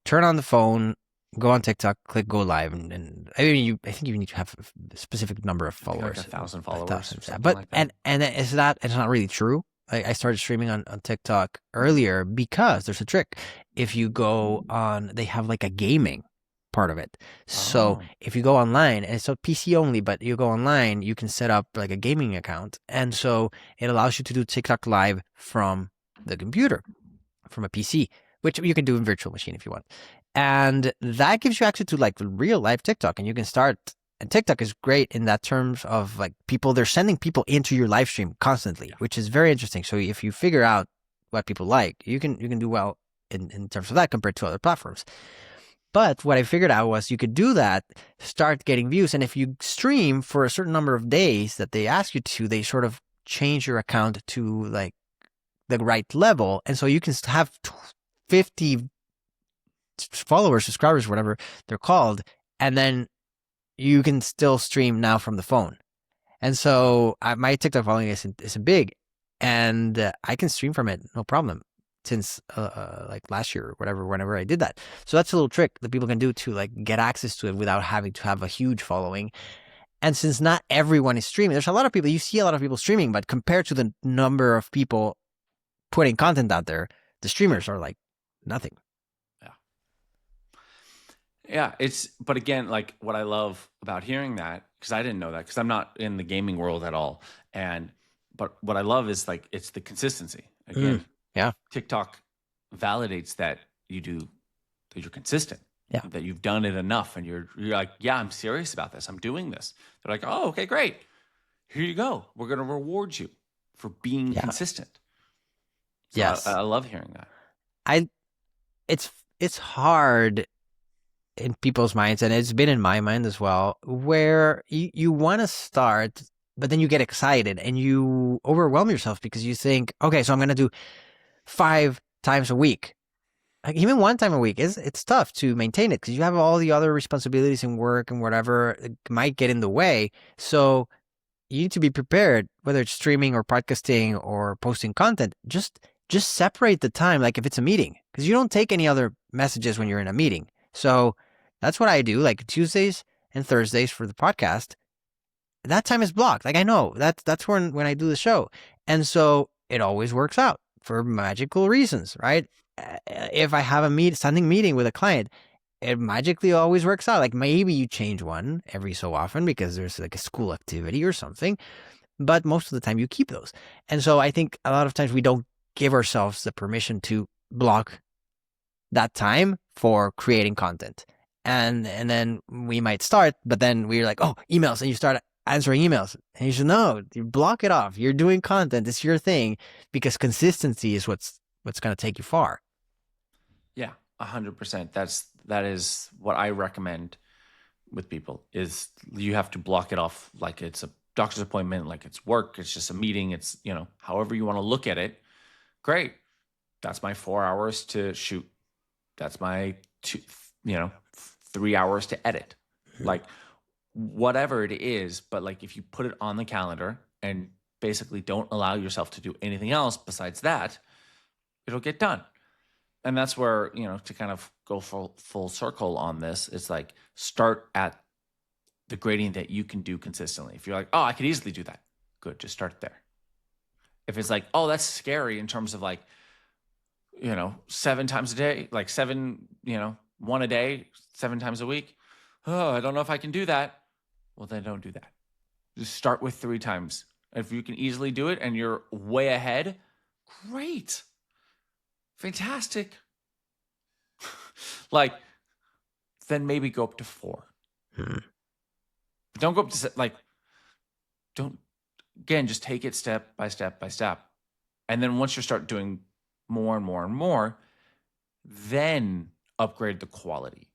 turn on the phone, go on TikTok, click go live, and I mean, I think you need to have a specific number of followers, like 1,000 followers, or something but like that. and it's not really true. I started streaming on TikTok earlier because there's a trick. If you go on, they have like a gaming part of it. So if you go online, and it's a PC only, but you go online, you can set up like a gaming account, and so it allows you to do TikTok live from the computer, from a PC, which you can do in virtual machine if you want. And that gives you access to like real live TikTok, and you can start. And TikTok is great in that terms of like they're sending people into your live stream constantly, which is very interesting. So if you figure out what people like, you can do well in terms of that compared to other platforms. But what I figured out was you could do that, start getting views, and if you stream for a certain number of days that they ask you to, they sort of change your account to like the right level, and so you can have 50 followers, subscribers, whatever they're called, and then you can still stream now from the phone. And so my TikTok following isn't big, and I can stream from it no problem since like last year or whatever, whenever I did that. So that's a little trick that people can do to like get access to it without having to have a huge following. And since not everyone is streaming, there's a lot of people, you see a lot of people streaming, but compared to the number of people putting content out there, the streamers are like nothing. Yeah, but again, like what I love about hearing that, because I didn't know that, because I'm not in the gaming world at all. But what I love is like, it's the consistency. Again, TikTok validates that that you're consistent, that you've done it enough, and you're like, yeah, I'm serious about this. I'm doing this. They're like, oh, okay, great. Here you go. We're going to reward you for being consistent. So yes. I love hearing that. It's hard in people's minds, and it's been in my mind as well, where you want to start, but then you get excited and you overwhelm yourself because you think, okay, so I'm going to do 5 times a week. Like even 1 time a week it's tough to maintain it because you have all the other responsibilities and work and whatever might get in the way. So you need to be prepared, whether it's streaming or podcasting or posting content. Just separate the time, like if it's a meeting, because you don't take any other messages when you're in a meeting. So that's what I do, like Tuesdays and Thursdays for the podcast. That time is blocked. Like I know that's when I do the show. And so it always works out for magical reasons, right? If I have a standing meeting with a client, it magically always works out. Like maybe you change one every so often because there's like a school activity or something, but most of the time you keep those. And so I think a lot of times we don't give ourselves the permission to block that time for creating content. And then we might start, but then we're like, oh, emails, and you start answering emails. And you should know, you block it off. You're doing content. It's your thing, because consistency is what's going to take you far. Yeah, 100%. That is what I recommend with people, is you have to block it off like it's a doctor's appointment, like it's work, it's just a meeting, it's, however you want to look at it. Great. That's my 4 hours to shoot. That's my 3 hours to edit. Like whatever it is, but like if you put it on the calendar and basically don't allow yourself to do anything else besides that, it'll get done. and that's where, to kind of go full circle on this, it's like start at the grading that you can do consistently. If you're like, oh, I could easily do that, good, just start there. If it's like, oh, that's scary in terms of like, 7 times a day, like one a day, 7 times a week. Oh, I don't know if I can do that. Well, then don't do that. Just start with 3 times. If you can easily do it and you're way ahead, great. Fantastic. Like, then maybe go up to 4. But don't go up to just take it step by step by step. And then once you start doing more and more and more, then upgrade the quality.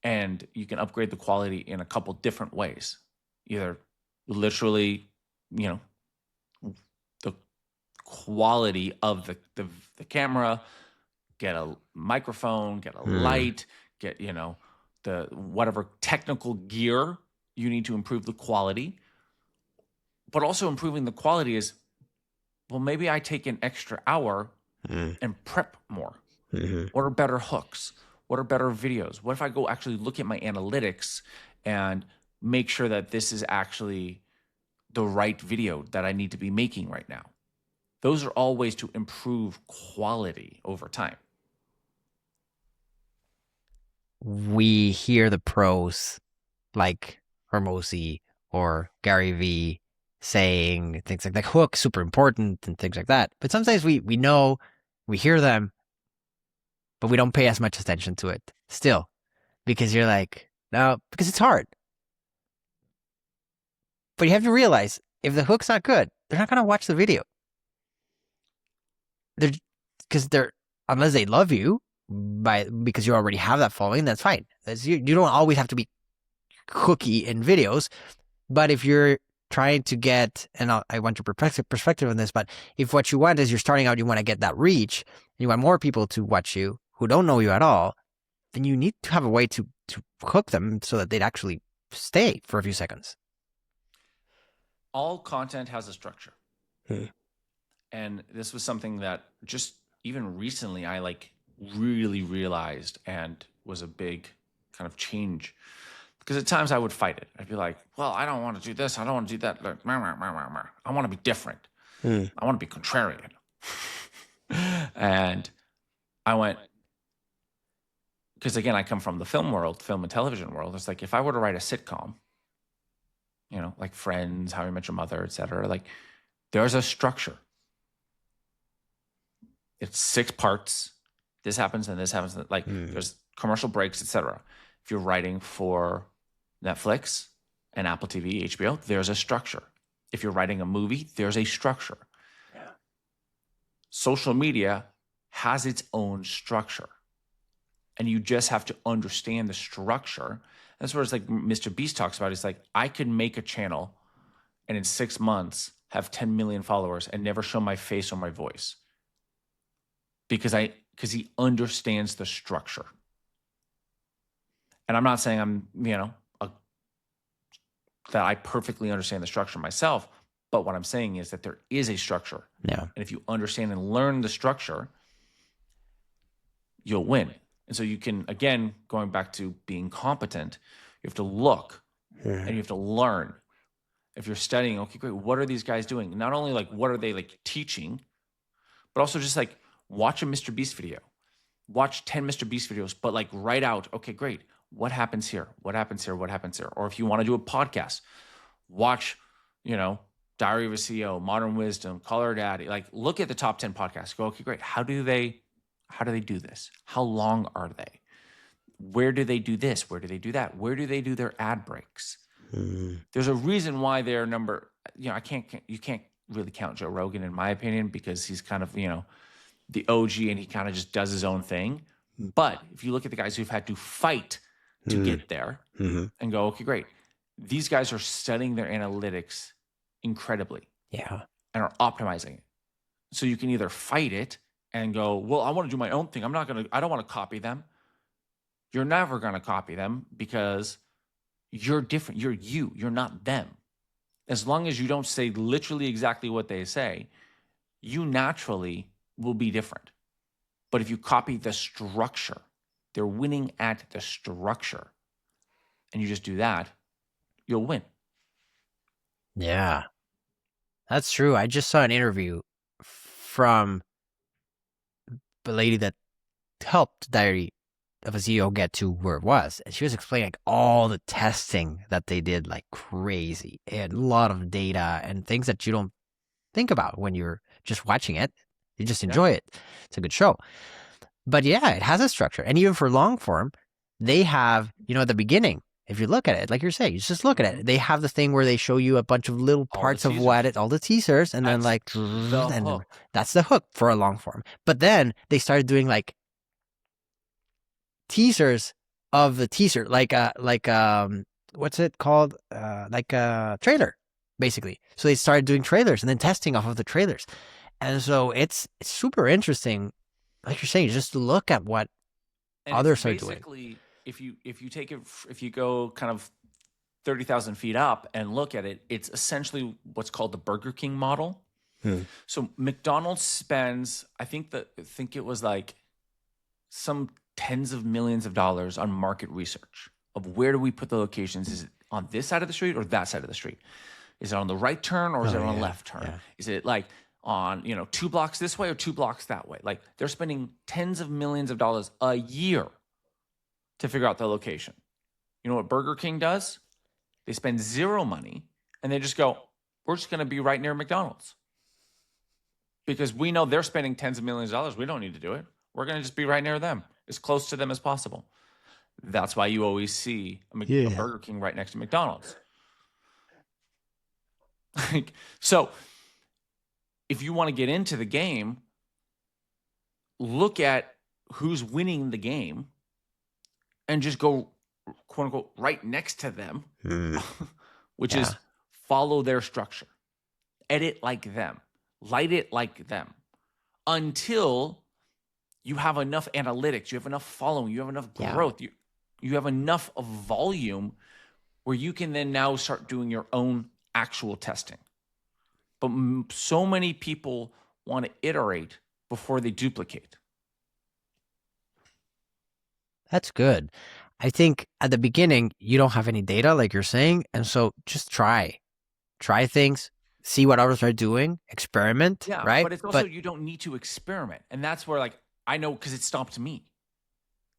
And you can upgrade the quality in a couple different ways. Either literally, the quality of the camera, get a microphone, get a light, get, the whatever technical gear you need to improve the quality. But also improving the quality is, well, maybe I take an extra hour and prep more. What are better hooks? What are better videos? What if I go actually look at my analytics and make sure that this is actually the right video that I need to be making right now? Those are all ways to improve quality over time. We hear the pros like Hermosi or Gary Vee saying things like hook, super important and things like that. But sometimes we know, we hear them, but we don't pay as much attention to it still, because you're like, no, because it's hard. But you have to realize, if the hook's not good, they're not going to watch the video. Unless they love you because you already have that following, that's fine. You don't always have to be hooky in videos. But if you're trying to get, and I want your perspective on this, but if what you want is, you're starting out, you want to get that reach, and you want more people to watch you who don't know you at all, then you need to have a way to hook them so that they'd actually stay for a few seconds. All content has a structure. And this was something that just even recently I really realized, and was a big kind of change. Because at times I would fight it. I'd be like, well, I don't want to do this. I don't want to do that. I want to be different. I want to be contrarian. And I went, because again, I come from the film world, film and television world. It's like, if I were to write a sitcom, like Friends, How I Met Your Mother, etc., like, there's a structure. It's 6 parts. This happens and this happens. Like, there's commercial breaks, etc. If you're writing for Netflix and Apple TV, HBO, there's a structure. If you're writing a movie, there's a structure. Yeah. Social media has its own structure. And you just have to understand the structure. That's where it's like Mr. Beast talks about. It's like, I could make a channel and in 6 months have 10 million followers and never show my face or my voice. Because he understands the structure. And I'm not saying I'm, that I perfectly understand the structure myself, but what I'm saying is that there is a structure. Yeah. And if you understand and learn the structure, you'll win. And so you can, again, going back to being competent, you have to look and you have to learn. If you're studying, okay, great, what are these guys doing? Not only what are they teaching, but also just watch a Mr. Beast video. Watch 10 Mr. Beast videos, but write out, okay, great, what happens here? What happens here? What happens here? Or if you want to do a podcast, watch, Diary of a CEO, Modern Wisdom, Call Her Daddy. Look at the top 10 podcasts. Go, okay, great. How do they do this? How long are they? Where do they do this? Where do they do that? Where do they do their ad breaks? There's a reason why they're you can't really count Joe Rogan, in my opinion, because he's kind of, the OG and he kind of just does his own thing. But if you look at the guys who've had to fight to get there and go, okay, great. These guys are studying their analytics incredibly. Yeah. And are optimizing it. So you can either fight it and go, well, I want to do my own thing. I don't want to copy them. You're never going to copy them because you're different. You're you. You're not them. As long as you don't say literally exactly what they say, you naturally will be different. But if you copy the structure, they're winning at the structure, and you just do that, you'll win. Yeah, that's true. I just saw an interview from the lady that helped Diary of a CEO get to where it was. And she was explaining like all the testing that they did like crazy, and a lot of data and things that you don't think about when you're just watching it. You just enjoy it. It's a good show. But yeah, it has a structure. And even for long form, they have, at the beginning, if you look at it, like you're saying, you just look at it. They have the thing where they show you a bunch of little parts of all the teasers, and then like, and that's the hook for a long form. But then they started doing like teasers of the teaser, like what's it called? Like a trailer, basically. So they started doing trailers and then testing off of the trailers. And so it's super interesting, like you're saying, just to look at what others are doing. Basically, if you go kind of 30,000 feet up and look at it, it's essentially what's called the Burger King model. So McDonald's spends, I think it was like some tens of millions of dollars on market research of where do we put the locations? Is it on this side of the street or that side of the street? Is it on the right turn or is it on the left turn? Yeah. Is it like on 2 blocks this way or 2 blocks that way? Like they're spending tens of millions of dollars a year to figure out the location. You know what Burger King does? They spend zero money and they just go, we're just going to be right near McDonald's. Because we know they're spending tens of millions of dollars. We don't need to do it. We're going to just be right near them, as close to them as possible. That's why you always see a Burger King right next to McDonald's. So if you want to get into the game, look at who's winning the game and just go, quote unquote, right next to them, which is follow their structure, edit like them, light it like them, until you have enough analytics, you have enough following, you have enough growth, you have enough of volume where you can then now start doing your own actual testing. But so many people want to iterate before they duplicate. That's good. I think at the beginning, you don't have any data, like you're saying. And so just try things, see what others are doing, experiment, right? But it's also, you don't need to experiment. And that's where, like, I know, because it stopped me.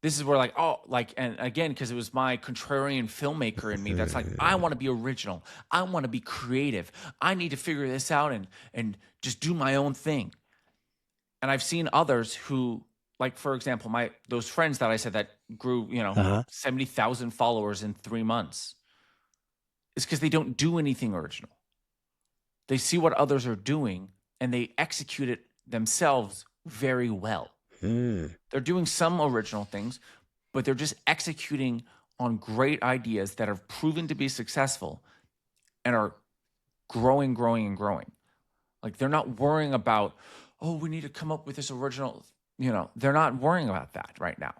This is where, like, and again, because it was my contrarian filmmaker in me that's like, I want to be original. I want to be creative. I need to figure this out and just do my own thing. And I've seen others who, like, for example, those friends that I said that grew, 70,000 followers in 3 months. It's because they don't do anything original. They see what others are doing and they execute it themselves very well. They're doing some original things, but they're just executing on great ideas that have proven to be successful and are growing. Like, they're not worrying about, we need to come up with this original, they're not worrying about that right now.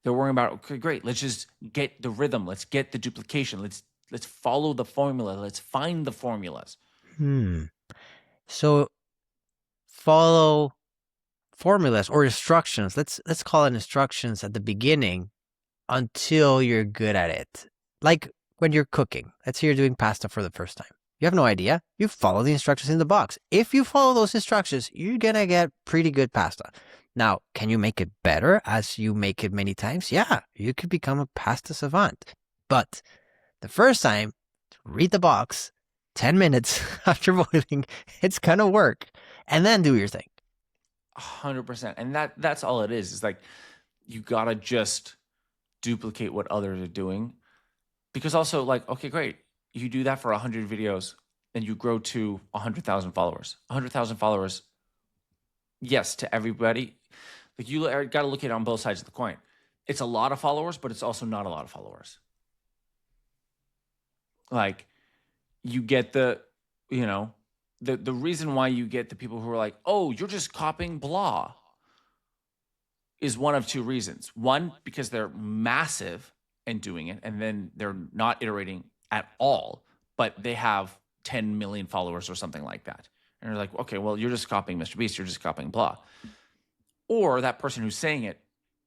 They're worrying about, okay, great, let's just get the rhythm. Let's get the duplication. Let's follow the formula. Let's find the formulas. So follow formulas or instructions. Let's call it instructions at the beginning until you're good at it. Like when you're cooking. Let's say you're doing pasta for the first time. You have no idea. You follow the instructions in the box. If you follow those instructions, you're going to get pretty good pasta. Now, can you make it better as you make it many times? Yeah, you could become a pasta savant. But the first time, read the box, 10 minutes after boiling, it's going to work. And then do your thing. 100%. And that's all it is. It's like, you got to just duplicate what others are doing. Because also, like, okay, great. You do that for 100 videos and you grow to 100,000 followers. 100,000 followers, yes, to everybody. Like, you got to look at it on both sides of the coin. It's a lot of followers, but it's also not a lot of followers. Like, you get the reason why you get the people who are like, oh, you're just copying blah, is one of two reasons. One, because they're massive and doing it, and then they're not iterating at all, but they have 10 million followers or something like that. And you're like, okay, well, you're just copying Mr. Beast. You're just copying blah. or that person who's saying it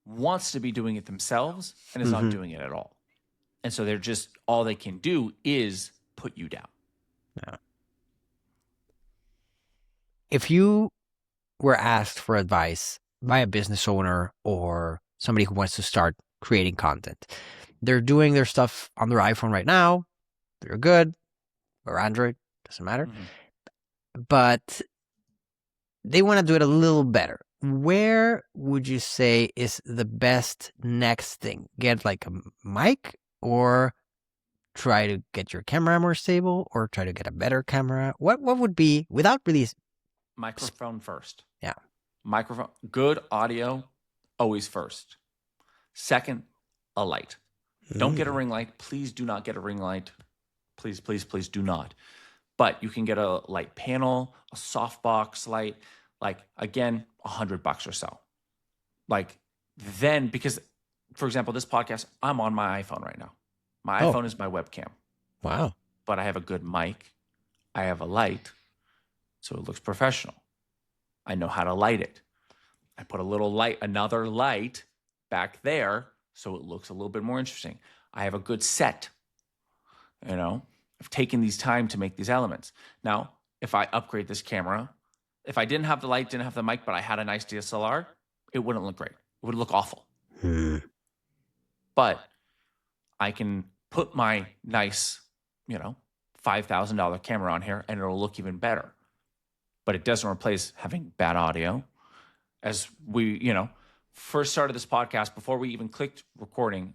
wants to be doing it themselves and is not doing it at all. And so they're just, all they can do is put you down. Yeah. If you were asked for advice by a business owner or somebody who wants to start creating content, they're doing their stuff on their iPhone right now, they're good, or Android, doesn't matter, but they want to do it a little better. Where would you say is the best next thing? Get like a mic, or try to get your camera more stable, or try to get a better camera? What would be, without really... Microphone first. Yeah. Microphone, good audio, always first. Second, a light. Don't get a ring light. Please do not get a ring light. Please, please, please do not. But you can get a light panel, a softbox light, like, again, $100 or so. Like, then, because, for example, this podcast, I'm on my iPhone right now. My iPhone is my webcam. Wow. But I have a good mic. I have a light, so it looks professional. I know how to light it. I put a little light, another light back there, so it looks a little bit more interesting. I have a good set. You know, I've taken these time to make these elements. Now, if I upgrade this camera, if I didn't have the light, didn't have the mic, but I had a nice DSLR, it wouldn't look great. It would look awful. But I can put my nice, $5,000 camera on here and it'll look even better. But it doesn't replace having bad audio. As we, first started this podcast, before we even clicked recording,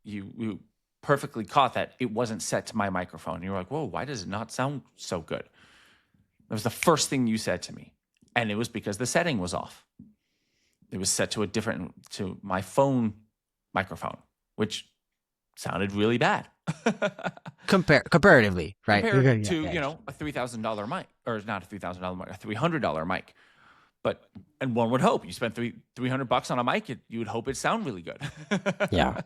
you perfectly caught that it wasn't set to my microphone. You were like, whoa, why does it not sound so good? That was the first thing you said to me. And it was because the setting was off. It was set to my phone microphone, which sounded really bad. Comparatively, right? Compared to, a $3,000 mic, or not a $3,000 mic, a $300 mic. And one would hope you spent $300 on a mic, you would hope it sound really good. Yeah.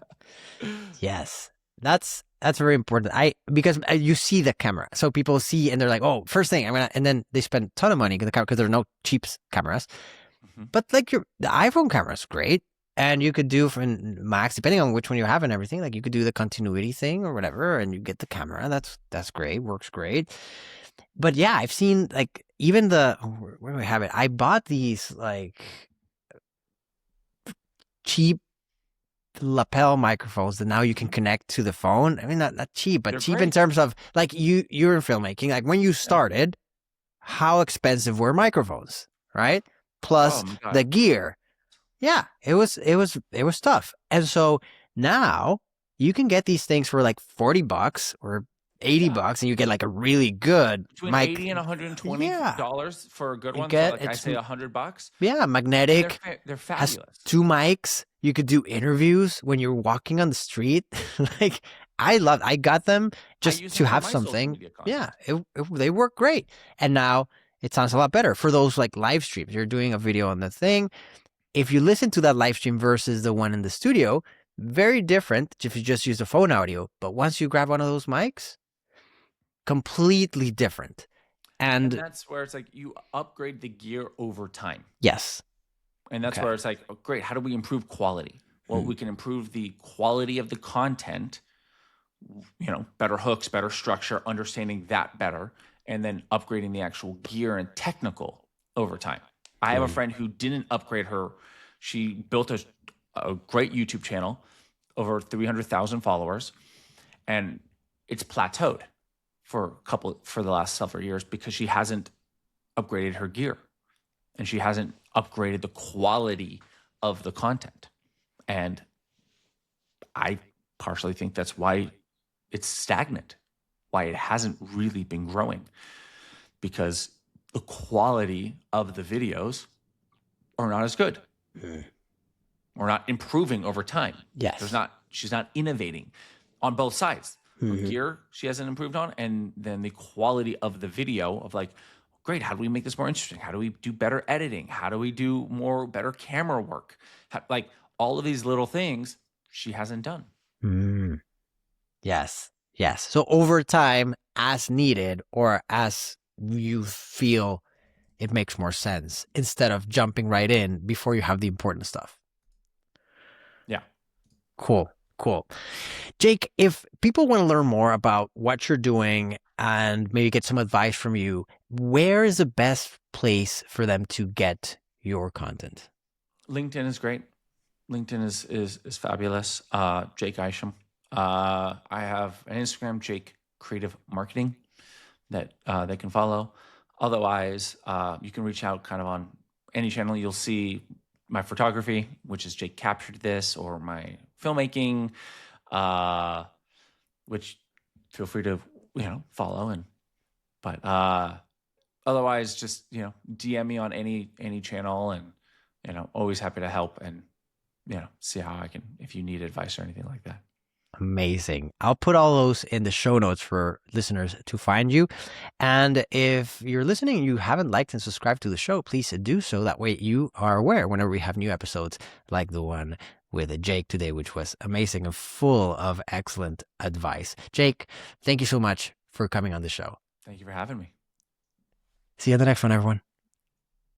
Yes. That's very important. Because you see the camera. So people see and they're like, oh, first thing and then they spend a ton of money on the camera because there are no cheap cameras. But like the iPhone camera is great. And you could do from max, depending on which one you have and everything, like you could do the continuity thing or whatever, and you get the camera. That's great, works great. But yeah, I've seen like even where do I have it? I bought these like cheap lapel microphones that now you can connect to the phone. I mean, not cheap, but They're cheap great. in terms of like you're in filmmaking. Like when you started, how expensive were microphones, right? Plus the gear. Yeah, it was tough. And so now you can get these things for like $40 or $80 and you get like a really good between mic. $80 and $120 for a good one. So like I say $100. Yeah, magnetic. They're fabulous. Has 2 mics. You could do interviews when you're walking on the street. Like I got them just to have something. Yeah, they work great. And now it sounds a lot better for those like live streams. You're doing a video on the thing. If you listen to that live stream versus the one in the studio, very different if you just use the phone audio. But once you grab one of those mics, completely different. And that's where it's like you upgrade the gear over time. Yes. And that's where it's like, oh, great, how do we improve quality? Well, we can improve the quality of the content, better hooks, better structure, understanding that better, and then upgrading the actual gear and technical over time. I have a friend who didn't upgrade her. She built a great YouTube channel, over 300,000 followers, and it's plateaued for the last several years because she hasn't upgraded her gear and she hasn't upgraded the quality of the content. And I partially think that's why it's stagnant, why it hasn't really been growing, because the quality of the videos are not as good. Or not improving over time. Yes. She's not innovating on both sides. Her gear she hasn't improved on, and then the quality of the video of like, great, how do we make this more interesting? How do we do better editing? How do we do better camera work? Like all of these little things she hasn't done. Yes. So over time, as needed or as you feel it makes more sense instead of jumping right in before you have the important stuff. Yeah. Cool. Jake, if people want to learn more about what you're doing and maybe get some advice from you, where is the best place for them to get your content? LinkedIn is great. LinkedIn is fabulous. Jake Isham. I have an Instagram, Jake Creative Marketing, that they can follow. Otherwise, you can reach out kind of on any channel. You'll see my photography, which is Jake Captured This, or my filmmaking, which feel free to follow. But otherwise, just DM me on any channel, and always happy to help and see how I can, if you need advice or anything like that. Amazing. I'll put all those in the show notes for listeners to find you. And if you're listening and you haven't liked and subscribed to the show, please do so. That way you are aware whenever we have new episodes like the one with Jake today, which was amazing and full of excellent advice. Jake, thank you so much for coming on the show. Thank you for having me. See you on the next one, everyone.